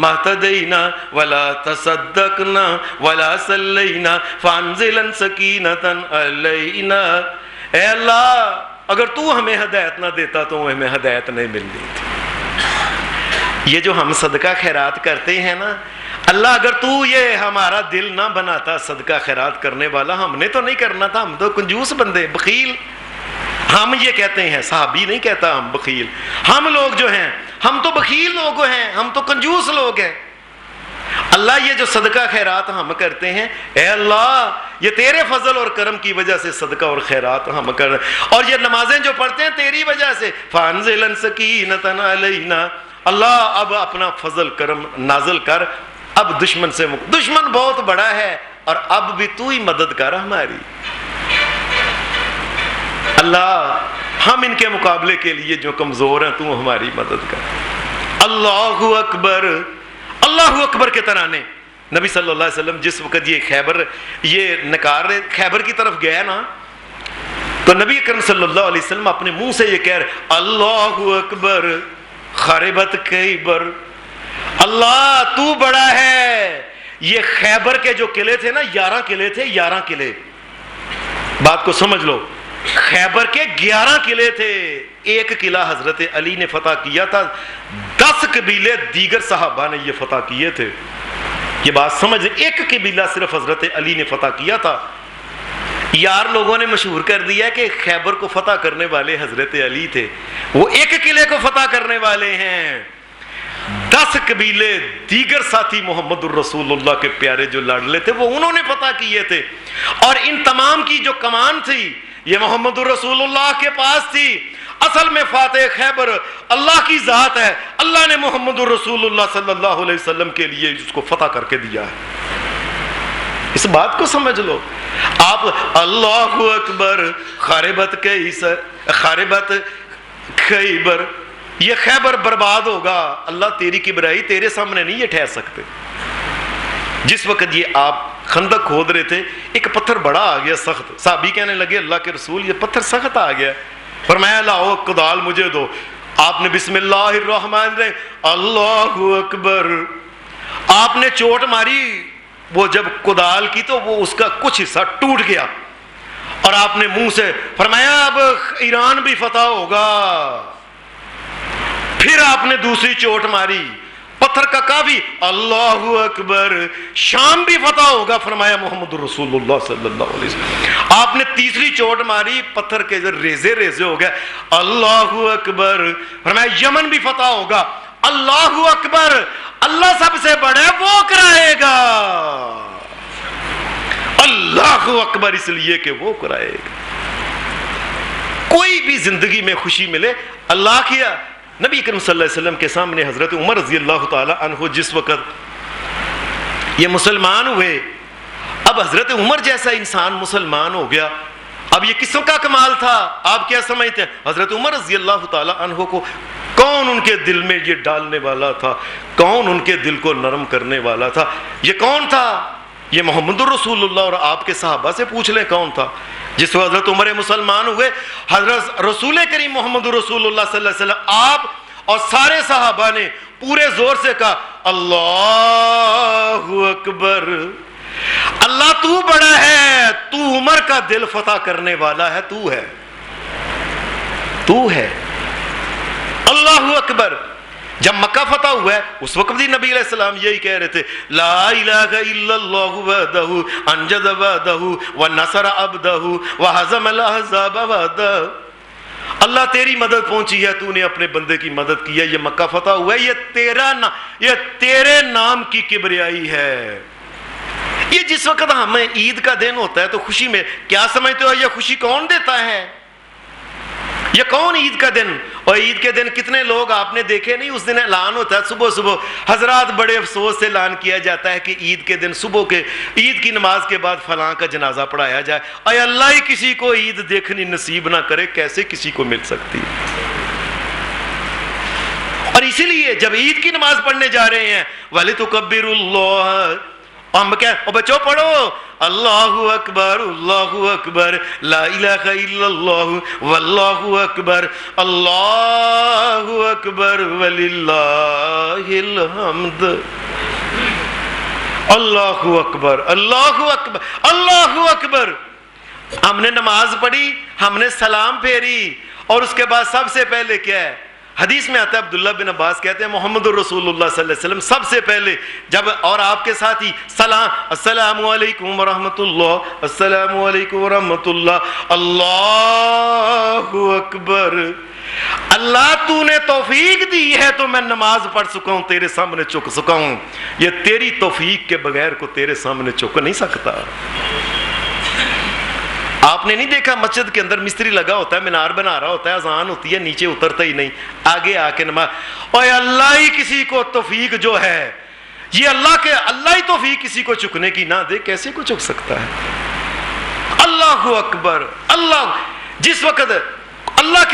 مہتدینا ولا تصدقنا ولا صلینا فانزلا سکینتا علینا، اے اللہ اگر تو ہمیں ہدایت نہ دیتا تو ہمیں ہدایت نہیں ملنی تھی۔ یہ جو ہم صدقہ خیرات کرتے ہیں نا، اللہ اگر تو یہ ہمارا دل نہ بناتا صدقہ خیرات کرنے والا، ہم نے تو نہیں کرنا تھا، ہم تو کنجوس بندے، بخیل، ہم یہ کہتے ہیں، صحابی نہیں کہتا ہم بخیل، ہم لوگ جو ہیں ہم تو بخیل لوگ ہیں، ہم تو کنجوس لوگ ہیں۔ اللہ یہ جو صدقہ خیرات ہم کرتے ہیں، اے اللہ یہ تیرے فضل اور کرم کی وجہ سے صدقہ اور خیرات ہم کر رہے ہیں، اور یہ نمازیں جو پڑھتے ہیں تیری وجہ سے، فانزلا سکینتا علینا، اللہ اب اپنا فضل کرم نازل کر، اب دشمن سے دشمن بہت بڑا ہے اور اب بھی تو ہی مدد کر ہماری، اللہ ہم ان کے مقابلے کے لیے جو کمزور ہیں تو ہماری مدد کر۔ اللہ اکبر، اللہ اکبر کے ترانے۔ نبی صلی اللہ علیہ وسلم جس وقت یہ خیبر یہ نکار خیبر کی طرف گیا نا، تو نبی اکرم صلی اللہ علیہ وسلم اپنے منہ سے یہ کہہ رہے اللہ اکبر خربت خیبر، اللہ تو بڑا ہے۔ یہ خیبر کے جو قلعے تھے نا، 11 قلعے تھے، 11 قلعے، بات کو سمجھ لو، خیبر کے 11 قلعے تھے، ایک قلعہ حضرت علی نے فتح کیا تھا، 10 قبیلے دیگر صحابہ نے یہ فتح کیے تھے، یہ بات سمجھ، ایک قبیلہ صرف حضرت علی نے فتح کیا تھا۔ یار لوگوں نے مشہور کر دیا کہ خیبر کو فتح کرنے والے حضرت علی تھے، وہ ایک قلعے کو فتح کرنے والے ہیں، 10 قبیلے دیگر ساتھی محمد الرسول اللہ کے پیارے جو لاڈلے تھے وہ انہوں نے فتح کیے تھے، اور ان تمام کی جو کمان تھی یہ محمد الرسول اللہ کے پاس تھی۔ اصل میں فاتح خیبر اللہ کی ذات ہے، اللہ نے محمد الرسول اللہ صلی اللہ علیہ وسلم کے لیے اس کو فتح کر کے دیا ہے، اس بات کو سمجھ لو۔ آپ اللہ اکبر خربت خربت خیبر، یہ خیبر برباد ہوگا، اللہ تیری کبریائی تیرے سامنے نہیں یہ ٹھہر سکتے۔ جس وقت یہ آپ خندق کھود رہے تھے، ایک پتھر بڑا آ گیا سخت، صحابی کہنے لگے اللہ کے رسول یہ پتھر سخت آ گیا، فرمایا لاؤ کدال مجھے دو، آپ نے بسم اللہ الرحمن الرحیم اللہ اکبر، آپ نے چوٹ ماری، وہ جب کدال کی تو وہ اس کا کچھ حصہ ٹوٹ گیا، اور آپ نے منہ سے فرمایا اب ایران بھی فتح ہوگا، پھر آپ نے دوسری چوٹ ماری، پتھر کا کافی اللہ اکبر، شام بھی فتح ہوگا فرمایا محمد رسول اللہ صلی اللہ علیہ وسلم، آپ نے تیسری چوٹ ماری، پتھر کے ریزے ریزے ہو گئے، اللہ اکبر فرمایا یمن بھی فتح ہوگا، اللہ اکبر، اللہ سب سے بڑا ہے وہ کرائے گا، اللہ اکبر اس لیے کہ وہ کرائے گا۔ کوئی بھی زندگی میں خوشی ملے اللہ کیا۔ نبی کریم صلی اللہ علیہ وسلم کے سامنے حضرت عمر رضی اللہ تعالی عنہ جس وقت یہ مسلمان ہوئے، اب حضرت عمر جیسا انسان مسلمان ہو گیا، اب یہ کسوں کا کمال تھا؟ آپ کیا سمجھتے ہیں؟ حضرت عمر رضی اللہ تعالی عنہ کو کون ان کے دل میں یہ ڈالنے والا تھا، کون ان کے دل کو نرم کرنے والا تھا؟ یہ کون تھا؟ یہ محمد الرسول اللہ، اور آپ کے صحابہ سے پوچھ لیں کون تھا؟ جس وقت حضرت عمر مسلمان ہوئے، حضرت رسول کریم محمد رسول اللہ صلی اللہ علیہ وسلم آپ اور سارے صحابہ نے پورے زور سے کہا اللہ اکبر، اللہ تو بڑا ہے، تو عمر کا دل فتح کرنے والا ہے، تو ہے، تو ہے۔ اللہ اکبر. جب مکہ فتح ہوا ہے اس وقت بھی نبی علیہ السلام یہی کہہ رہے تھے لا الہ الا اللہ وحدہ انجز وعدہ ونصر عبدہ وہزم الاحزاب وحدہ. اللہ تیری مدد پہنچی ہے, تو نے اپنے بندے کی مدد کی ہے, یہ مکہ فتح ہوا ہے, یہ تیرے نام کی کبریائی ہے. یہ جس وقت ہمیں عید کا دن ہوتا ہے تو خوشی میں کیا سمجھتے ہو, یہ خوشی کون دیتا ہے؟ یہ کون عید کا دن؟ اور عید کے دن کتنے لوگ آپ نے دیکھے نہیں, اس دن اعلان ہوتا ہے صبح صبح, حضرات بڑے افسوس سے اعلان کیا جاتا ہے کہ عید کے دن صبح کے عید کی نماز کے بعد فلاں کا جنازہ پڑھایا جائے. اے اللہ ہی کسی کو عید دیکھنی نصیب نہ کرے, کیسے کسی کو مل سکتی. اور اسی لیے جب عید کی نماز پڑھنے جا رہے ہیں وَلِتُكَبِّرُوا اللَّهَ, ہم کیا بچوں پڑھو اللہ اکبر اللہ اکبر لا الہ الا اللہ واللہ اکبر اللہ اکبر وللہ الحمد. اللہ اکبر اللہ اکبر اللہ اکبر. ہم نے نماز پڑھی, ہم نے سلام پھیری, اور اس کے بعد سب سے پہلے کیا ہے؟ حدیث میں آتا ہے, عبداللہ بن عباس کہتے ہیں محمد الرسول اللہ صلی اللہ علیہ وسلم سب سے پہلے جب, اور آپ کے ساتھ ہی سلام, السلام علیکم ورحمۃ اللہ, السلام علیکم ورحمۃ اللہ, اللہ اکبر. اللہ تو نے توفیق دی ہے تو میں نماز پڑھ سکا ہوں, تیرے سامنے جھک سکا ہوں. یہ تیری توفیق کے بغیر کو تیرے سامنے جھک نہیں سکتا. آپ نے نہیں دیکھا مسجد کے اندر مستری لگا ہوتا ہے, مینار بنا رہا ہوتا ہے, اذان ہوتی ہے, نیچے اترتا ہی نہیں, آگے آ کے نماز. اور اللہ ہی کسی کو توفیق جو ہے, یہ اللہ ہی توفیق کسی کو چکنے کی نہ دے, کیسے کو چک سکتا ہے؟ اللہ اکبر اللہ. جس وقت اللہ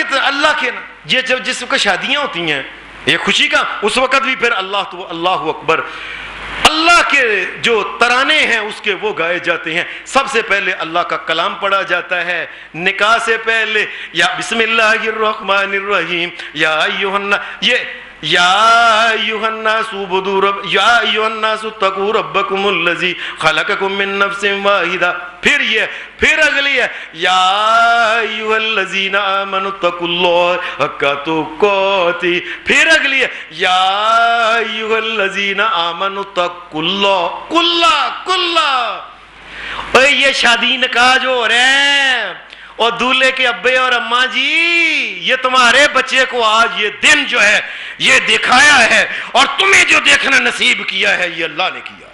کے جس وقت شادیاں ہوتی ہیں یہ خوشی کا, اس وقت بھی پھر اللہ اکبر, اللہ کے جو ترانے ہیں اس کے وہ گائے جاتے ہیں. سب سے پہلے اللہ کا کلام پڑھا جاتا ہے نکاح سے پہلے, یا بسم اللہ الرحمن الرحیم, یا ایھا الناس اتقوا ربکم الذی خلقکم من نفس واحدہ. پھر اگلی ہے یا ایھا الذین آمنوا اتقوا اللہ حق تقاته. پھر اگلی ہے یا ایھا الذین آمنوا اتقوا اللہ کلا. اے یہ شادی نکاح جو ہو رہے ہیں, اور دولہے کے ابے اور اماں جی, یہ تمہارے بچے کو آج یہ دن جو ہے یہ دکھایا ہے, اور تمہیں جو دیکھنا نصیب کیا ہے یہ اللہ نے کیا.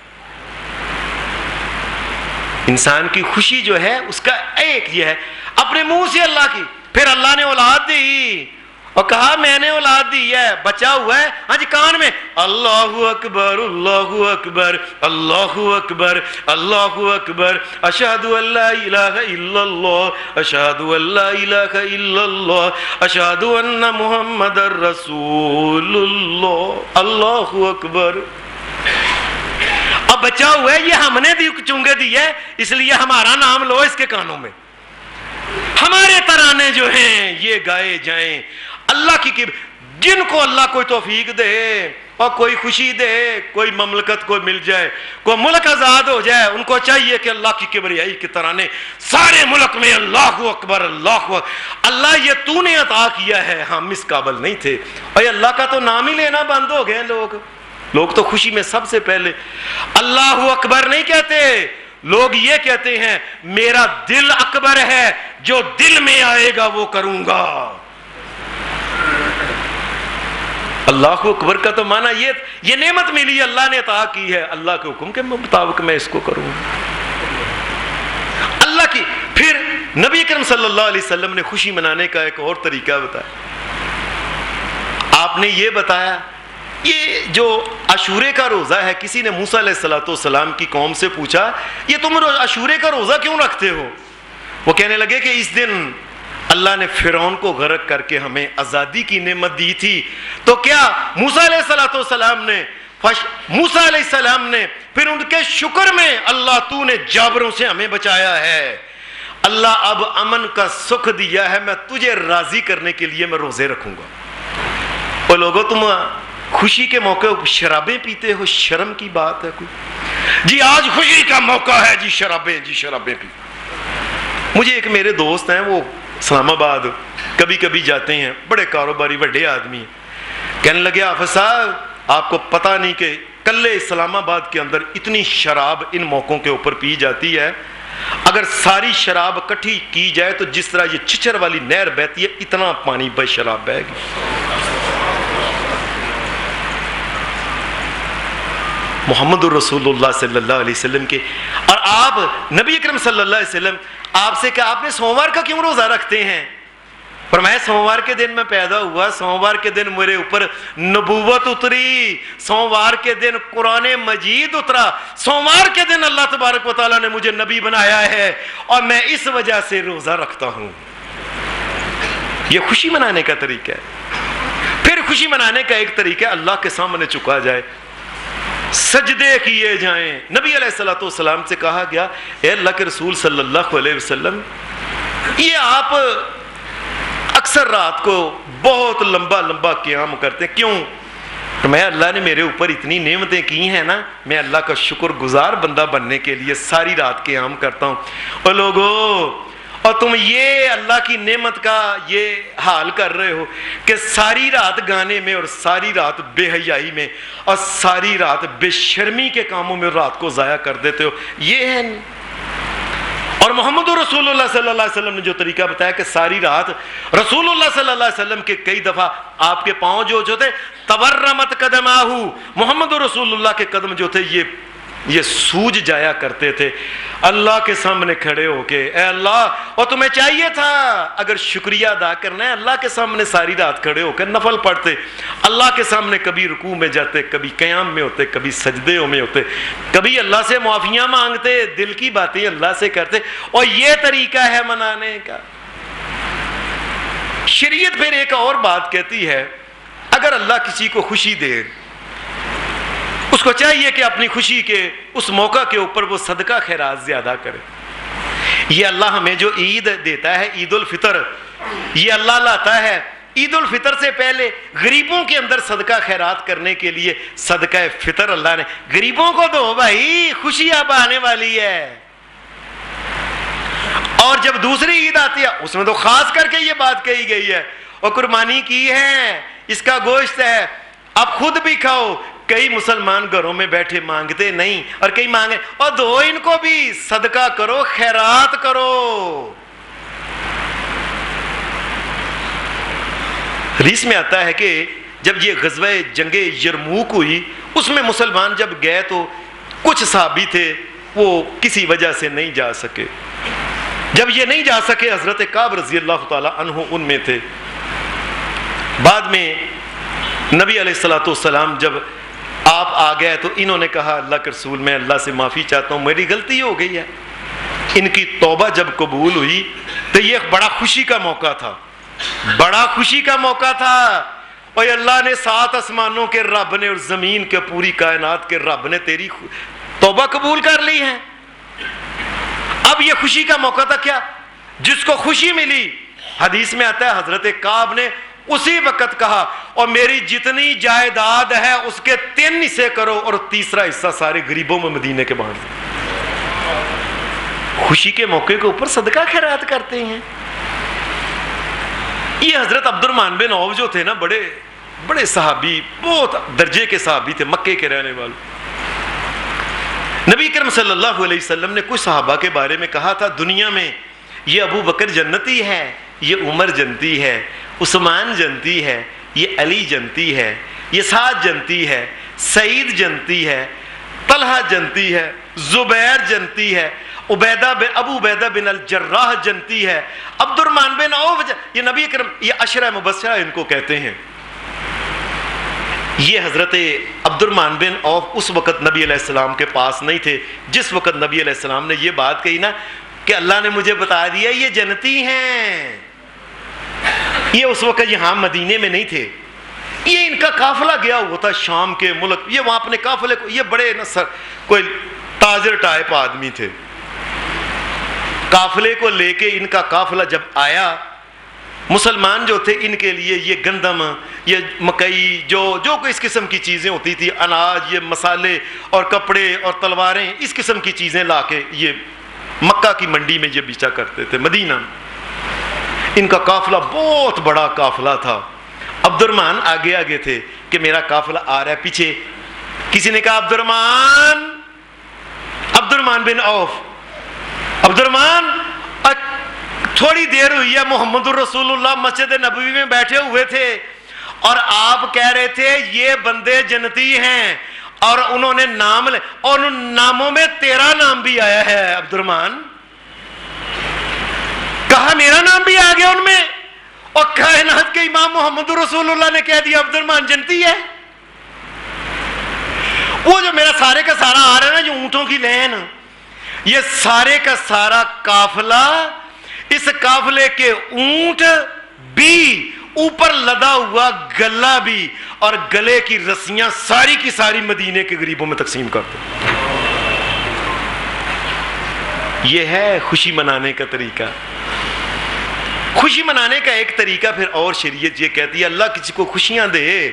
انسان کی خوشی جو ہے اس کا ایک یہ ہے اپنے منہ سے اللہ کی. پھر اللہ نے اولاد دی اور کہا میں نے اولاد دی ہے, بچہ ہوا ہے, ہاں جی کان میں اللہ اکبر اللہ اکبر اللہ اکبر اللہ اکبر, اشہد ان لا الہ الا اللہ اشہد ان لا الہ الا اللہ اشہد ان محمد رسول اللہ, اللہ اکبر. اب بچہ ہوا ہے, یہ ہم نے چونگے دی ہے, اس لیے ہمارا نام لو اس کے کانوں میں, ہمارے ترانے جو ہیں یہ گائے جائیں. اللہ کی جن کو اللہ کوئی توفیق دے اور کوئی خوشی دے, کوئی مملکت کو مل جائے, کوئی ملک آزاد ہو جائے, ان کو چاہیے کہ اللہ کی کبریائی کے ترانے سارے ملک میں اللہ اکبر اللہ اکبر. اللہ یہ تو نے عطا کیا ہے, ہم اس قابل نہیں تھے. اور اللہ کا تو نام ہی لینا بند ہو گئے لوگ تو خوشی میں سب سے پہلے اللہ اکبر نہیں کہتے, لوگ یہ کہتے ہیں میرا دل اکبر ہے, جو دل میں آئے گا وہ کروں گا. اللہ اکبر کا تو معنی یہ نعمت ملی, اللہ نے عطا کی ہے, اللہ کے حکم کے مطابق میں اس کو کروں. اللہ کی. پھر نبی کریم صلی اللہ علیہ وسلم نے خوشی منانے کا ایک اور طریقہ بتایا. آپ نے یہ بتایا, یہ جو عاشورے کا روزہ ہے, کسی نے موسیٰ علیہ السلام کی قوم سے پوچھا یہ تم عاشورے کا روزہ کیوں رکھتے ہو؟ وہ کہنے لگے کہ اس دن اللہ نے فرعون کو غرق کر کے ہمیں آزادی کی نعمت دی تھی, تو کیا موسیٰ علیہ السلام نے پھر ان کے شکر میں اللہ تو نے جابروں سے ہمیں بچایا ہے, اللہ اب امن کا سکھ دیا ہے, میں تجھے راضی کرنے کے لیے میں روزے رکھوں گا. اور لوگوں تم خوشی کے موقع شرابیں پیتے ہو, شرم کی بات ہے کوئی؟ جی آج خوشی کا موقع ہے, جی شرابیں پی. مجھے ایک میرے دوست ہیں, وہ اسلام آباد کبھی کبھی جاتے ہیں، بڑے کاروباری بڑے آدمی ہیں، کہنے لگے حافظ صاحب آپ کو پتہ نہیں کہ کلے اسلام آباد کے اندر اتنی شراب ان موقعوں کے اوپر پی جاتی ہے، اگر ساری شراب اکٹھی کی جائے تو جس طرح یہ چچر والی نہر بہتی ہے اتنا پانی بے شراب بہے گی۔ محمد رسول اللہ صلی اللہ علیہ وسلم کے، اور آپ نبی اکرم صلی اللہ علیہ وسلم آپ سے کہ آپ نے سوموار کا کیوں روزہ رکھتے ہیں؟ فرمایا سوموار کے دن میں پیدا ہوا، سوموار کے دن میرے اوپر نبوت اتری، سوموار کے دن قرآن مجید اترا، سوموار کے دن اللہ تبارک و تعالیٰ نے مجھے نبی بنایا ہے اور میں اس وجہ سے روزہ رکھتا ہوں۔ یہ خوشی منانے کا طریقہ ہے۔ پھر خوشی منانے کا ایک طریقہ ہے اللہ کے سامنے چکا جائے، سجدے کیے جائیں۔ نبی علیہ الصلوۃ والسلام سے کہا گیا اے اللہ کے رسول صلی اللہ علیہ وسلم، یہ آپ اکثر رات کو بہت لمبا لمبا قیام کرتے ہیں، کیوں؟ میں اللہ نے میرے اوپر اتنی نعمتیں کی ہیں نا، میں اللہ کا شکر گزار بندہ بننے کے لیے ساری رات قیام کرتا ہوں۔ اور لوگو، اور تم یہ اللہ کی نعمت کا یہ حال کر رہے ہو کہ ساری رات گانے میں اور ساری رات بے حیائی میں اور ساری رات بے شرمی کے کاموں میں رات کو ضائع کر دیتے ہو، یہ ہے۔ اور محمد رسول اللہ صلی اللہ علیہ وسلم نے جو طریقہ بتایا کہ ساری رات رسول اللہ صلی اللہ علیہ وسلم کے کئی دفعہ آپ کے پاؤں جو تھے تورمت قدماہو، محمد رسول اللہ کے قدم جو تھے یہ سوج جایا کرتے تھے اللہ کے سامنے کھڑے ہو کے، اے اللہ، اور تمہیں چاہیے تھا اگر شکریہ ادا کرنا ہے اللہ کے سامنے ساری رات کھڑے ہو کے نفل پڑھتے، اللہ کے سامنے کبھی رکوع میں جاتے، کبھی قیام میں ہوتے، کبھی سجدے میں ہوتے، کبھی اللہ سے معافیاں مانگتے، دل کی باتیں اللہ سے کرتے، اور یہ طریقہ ہے منانے کا۔ شریعت پھر ایک اور بات کہتی ہے، اگر اللہ کسی کو خوشی دے اس کو چاہیے کہ اپنی خوشی کے اس موقع کے اوپر وہ صدقہ خیرات زیادہ کرے۔ یہ اللہ ہمیں جو عید دیتا ہے، عید الفطر، یہ اللہ لاتا ہے، عید الفطر سے پہلے غریبوں کے اندر صدقہ خیرات کرنے کے لیے صدقہ فطر اللہ نے، غریبوں کو دو بھائی، خوشی اب آنے والی ہے۔ اور جب دوسری عید آتی ہے اس میں تو خاص کر کے یہ بات کہی گئی ہے، اور قربانی کی ہے، اس کا گوشت ہے، اب خود بھی کھاؤ۔ کئی مسلمان گھروں میں بیٹھے مانگتے نہیں، اور کئی مانگے، اور دو ان کو بھی، صدقہ کرو، خیرات کرو۔ حدیث میں آتا ہے کہ جب یہ غزوہ جنگ یرموک ہوئی، اس میں مسلمان جب گئے تو کچھ صحابی تھے وہ کسی وجہ سے نہیں جا سکے۔ جب یہ نہیں جا سکے، حضرت کعب رضی اللہ تعالی عنہ ان میں تھے۔ بعد میں نبی علیہ الصلوۃ والسلام جب آپ آ گئے تو انہوں نے کہا اللہ کے رسول میں اللہ سے معافی چاہتا ہوں، میری غلطی ہو گئی ہے۔ ان کی توبہ جب قبول ہوئی تو یہ بڑا خوشی کا موقع تھا، بڑا خوشی کا موقع تھا، اور اللہ نے 7 آسمانوں کے رب نے اور زمین کے پوری کائنات کے رب نے تیری توبہ قبول کر لی ہے۔ اب یہ خوشی کا موقع تھا، کیا جس کو خوشی ملی، حدیث میں آتا ہے حضرت کعب نے اسی وقت کہا اور میری جتنی جائیداد ہے اس کے 3 حصے کرو اور تیسرا حصہ سارے غریبوں میں مدینے کے بانٹ دو۔ خوشی کے موقع کے اوپر صدقہ خیرات کرتے ہیں۔ یہ حضرت عبد الرحمن بن عوف جو تھے نا، بڑے صحابی، بہت درجے کے صحابی تھے، مکے کے رہنے والے۔ نبی کریم صلی اللہ علیہ وسلم نے کچھ صحابہ کے بارے میں کہا تھا دنیا میں یہ ابو بکر جنتی ہے، یہ عمر جنتی ہے، عثمان جنتی ہے، یہ علی جنتی ہے، یہ سعد جنتی ہے، سعید جنتی ہے، طلحہ جنتی ہے، زبیر جنتی ہے، ابو عبیدہ بن الجراح جنتی ہے، عبد الرحمن بن عوف، یہ نبی کریم، یہ عشرہ مبشرہ ان کو کہتے ہیں۔ یہ حضرت عبد الرحمن بن عوف اس وقت نبی علیہ السلام کے پاس نہیں تھے جس وقت نبی علیہ السلام نے یہ بات کہی نا کہ اللہ نے مجھے بتا دیا یہ جنتی ہیں۔ یہ اس وقت یہاں مدینے میں نہیں تھے، یہ ان کا قافلہ گیا ہوا تھا شام کے ملک، یہ وہاں اپنے قافلے کو، یہ بڑے نصر کوئی تاجر ٹائپ آدمی تھے، قافلے کو لے کے ان کا قافلہ جب آیا، مسلمان جو تھے ان کے لیے یہ گندم، یہ مکئی، جو اس قسم کی چیزیں ہوتی تھی، اناج، یہ مسالے اور کپڑے اور تلواریں، اس قسم کی چیزیں لا کے یہ مکہ کی منڈی میں یہ بیچا کرتے تھے، مدینہ میں۔ ان کا قافلہ بہت بڑا قافلہ تھا. عبد الرحمن آگے آگے تھے کہ میرا قافلہ آ رہا ہے. پیچھے کسی نے کہا عبد الرحمن بن عوف، عبد الرحمن تھوڑی دیر ہوئی ہے، محمد الرسول اللہ مسجد نبوی میں بیٹھے ہوئے تھے اور آپ کہہ رہے تھے یہ بندے جنتی ہیں، اور انہوں نے نام لے اور ان ناموں میں تیرا نام بھی آیا ہے. عبد الرحمن کہا میرا نام بھی آ گیا ان میں، اور کائنات کے امام محمد رسول اللہ نے کہہ دیا عبد الرحمن جنتی ہے. وہ جو میرا سارے کا سارا آ رہا ہے نا، جو اونٹوں کی لین، یہ سارے کا سارا قافلہ، اس قافلے کے اونٹ بھی، اوپر لدا ہوا گلہ بھی، اور گلے کی رسیاں ساری کی ساری مدینے کے غریبوں میں تقسیم کرتے. یہ ہے خوشی منانے کا طریقہ. خوشی منانے کا ایک طریقہ پھر اور شریعت یہ کہتی ہے اللہ کسی کو خوشیاں دے،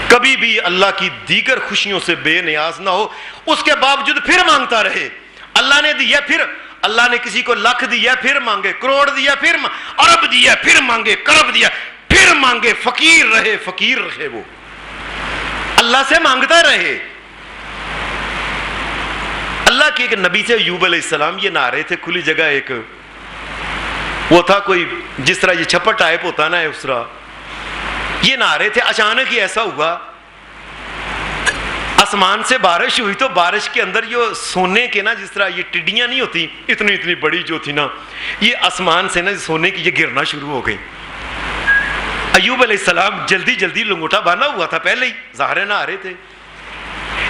کبھی بھی اللہ کی دیگر خوشیوں سے بے نیاز نہ ہو، اس کے باوجود پھر مانگتا رہے. اللہ نے دیا پھر، اللہ نے کسی کو لاکھ دیا پھر مانگے، کروڑ دیا پھر ارب دیا پھر مانگے، کرب دیا پھر مانگے، فقیر رہے وہ اللہ سے مانگتا رہے. اللہ کے ایک نبی تھے ایوب علیہ السلام، یہ نعرے تھے کھلی جگہ، ایک وہ تھا کوئی جس طرح یہ چھپر ٹائپ ہوتا نا اس طرح یہ نعرے تھے. اچانک ہی ایسا ہوا آسمان سے بارش ہوئی، تو بارش کے اندر یہ سونے کے نا جس طرح یہ ٹڈیاں نہیں ہوتی اتنی بڑی جو تھی نا، یہ آسمان سے نا سونے کی یہ گرنا شروع ہو گئی. ایوب علیہ السلام جلدی لنگوٹا باندھا ہوا تھا پہلے ہی، ظاہر نہ آ رہے تھے،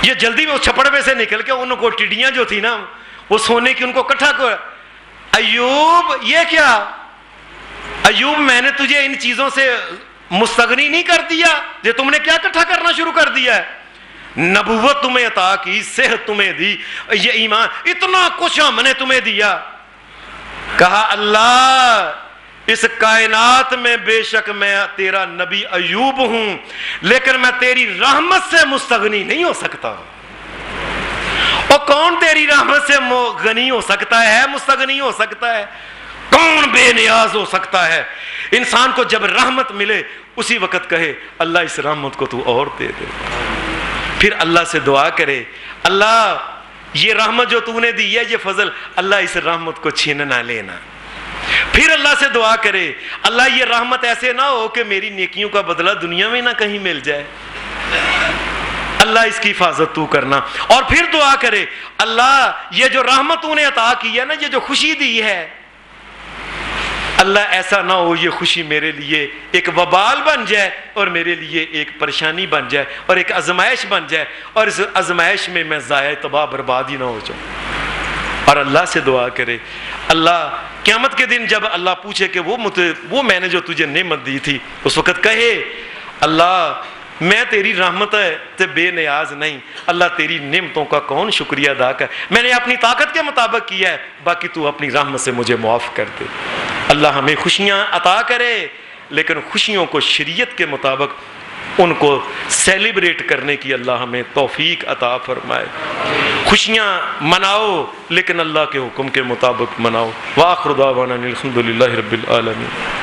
یہ جلدی میں اس چھپڑ میں سے نکل کے ان کو ٹڈیاں جو تھی نا وہ سونے کی ان کو اکٹھا کر. ایوب یہ کیا؟ ایوب میں نے تجھے ان چیزوں سے مستغنی نہیں کر دیا، یہ تم نے کیا اکٹھا کرنا شروع کر دیا ہے؟ نبوت تمہیں عطا کی، صحت تمہیں دی، یہ ایمان، اتنا کچھ ہم نے تمہیں دیا. کہا اللہ اس کائنات میں بے شک میں تیرا نبی ایوب ہوں، لیکن میں تیری رحمت سے مستغنی نہیں ہو سکتا. اور کون تیری رحمت سے غنی ہو سکتا ہے، مستغنی ہو سکتا ہے؟ کون بے نیاز ہو سکتا ہے؟ انسان کو جب رحمت ملے اسی وقت کہے اللہ اس رحمت کو تو اور دے دے. پھر اللہ سے دعا کرے اللہ یہ رحمت جو تو نے دی ہے، یہ فضل، اللہ اس رحمت کو چھین نہ لینا. پھر اللہ سے دعا کرے اللہ یہ رحمت ایسے نہ ہو کہ میری نیکیوں کا بدلہ دنیا میں نہ کہیں مل جائے، اللہ اس کی حفاظت تو کرنا. اور پھر دعا کرے اللہ یہ جو رحمت تو نے عطا کی ہے نا، یہ جو خوشی دی ہے، اللہ ایسا نہ ہو یہ خوشی میرے لیے ایک وبال بن جائے اور میرے لیے ایک پریشانی بن جائے اور ایک آزمائش بن جائے، اور اس آزمائش میں میں ضائع تباہ برباد ہی نہ ہو جاؤں. اور اللہ سے دعا کرے اللہ قیامت کے دن جب اللہ پوچھے کہ وہ میں نے جو تجھے نعمت دی تھی، اس وقت کہے اللہ میں تیری رحمت سے بے نیاز نہیں، اللہ تیری نعمتوں کا کون شکریہ ادا کر، میں نے اپنی طاقت کے مطابق کیا ہے، باقی تو اپنی رحمت سے مجھے معاف کر دے. اللہ ہمیں خوشیاں عطا کرے، لیکن خوشیوں کو شریعت کے مطابق ان کو سیلیبریٹ کرنے کی اللہ ہمیں توفیق عطا فرمائے. خوشیاں مناؤ لیکن اللہ کے حکم کے مطابق مناؤ. وآخر دعوانا الحمدللہ رب العالمین.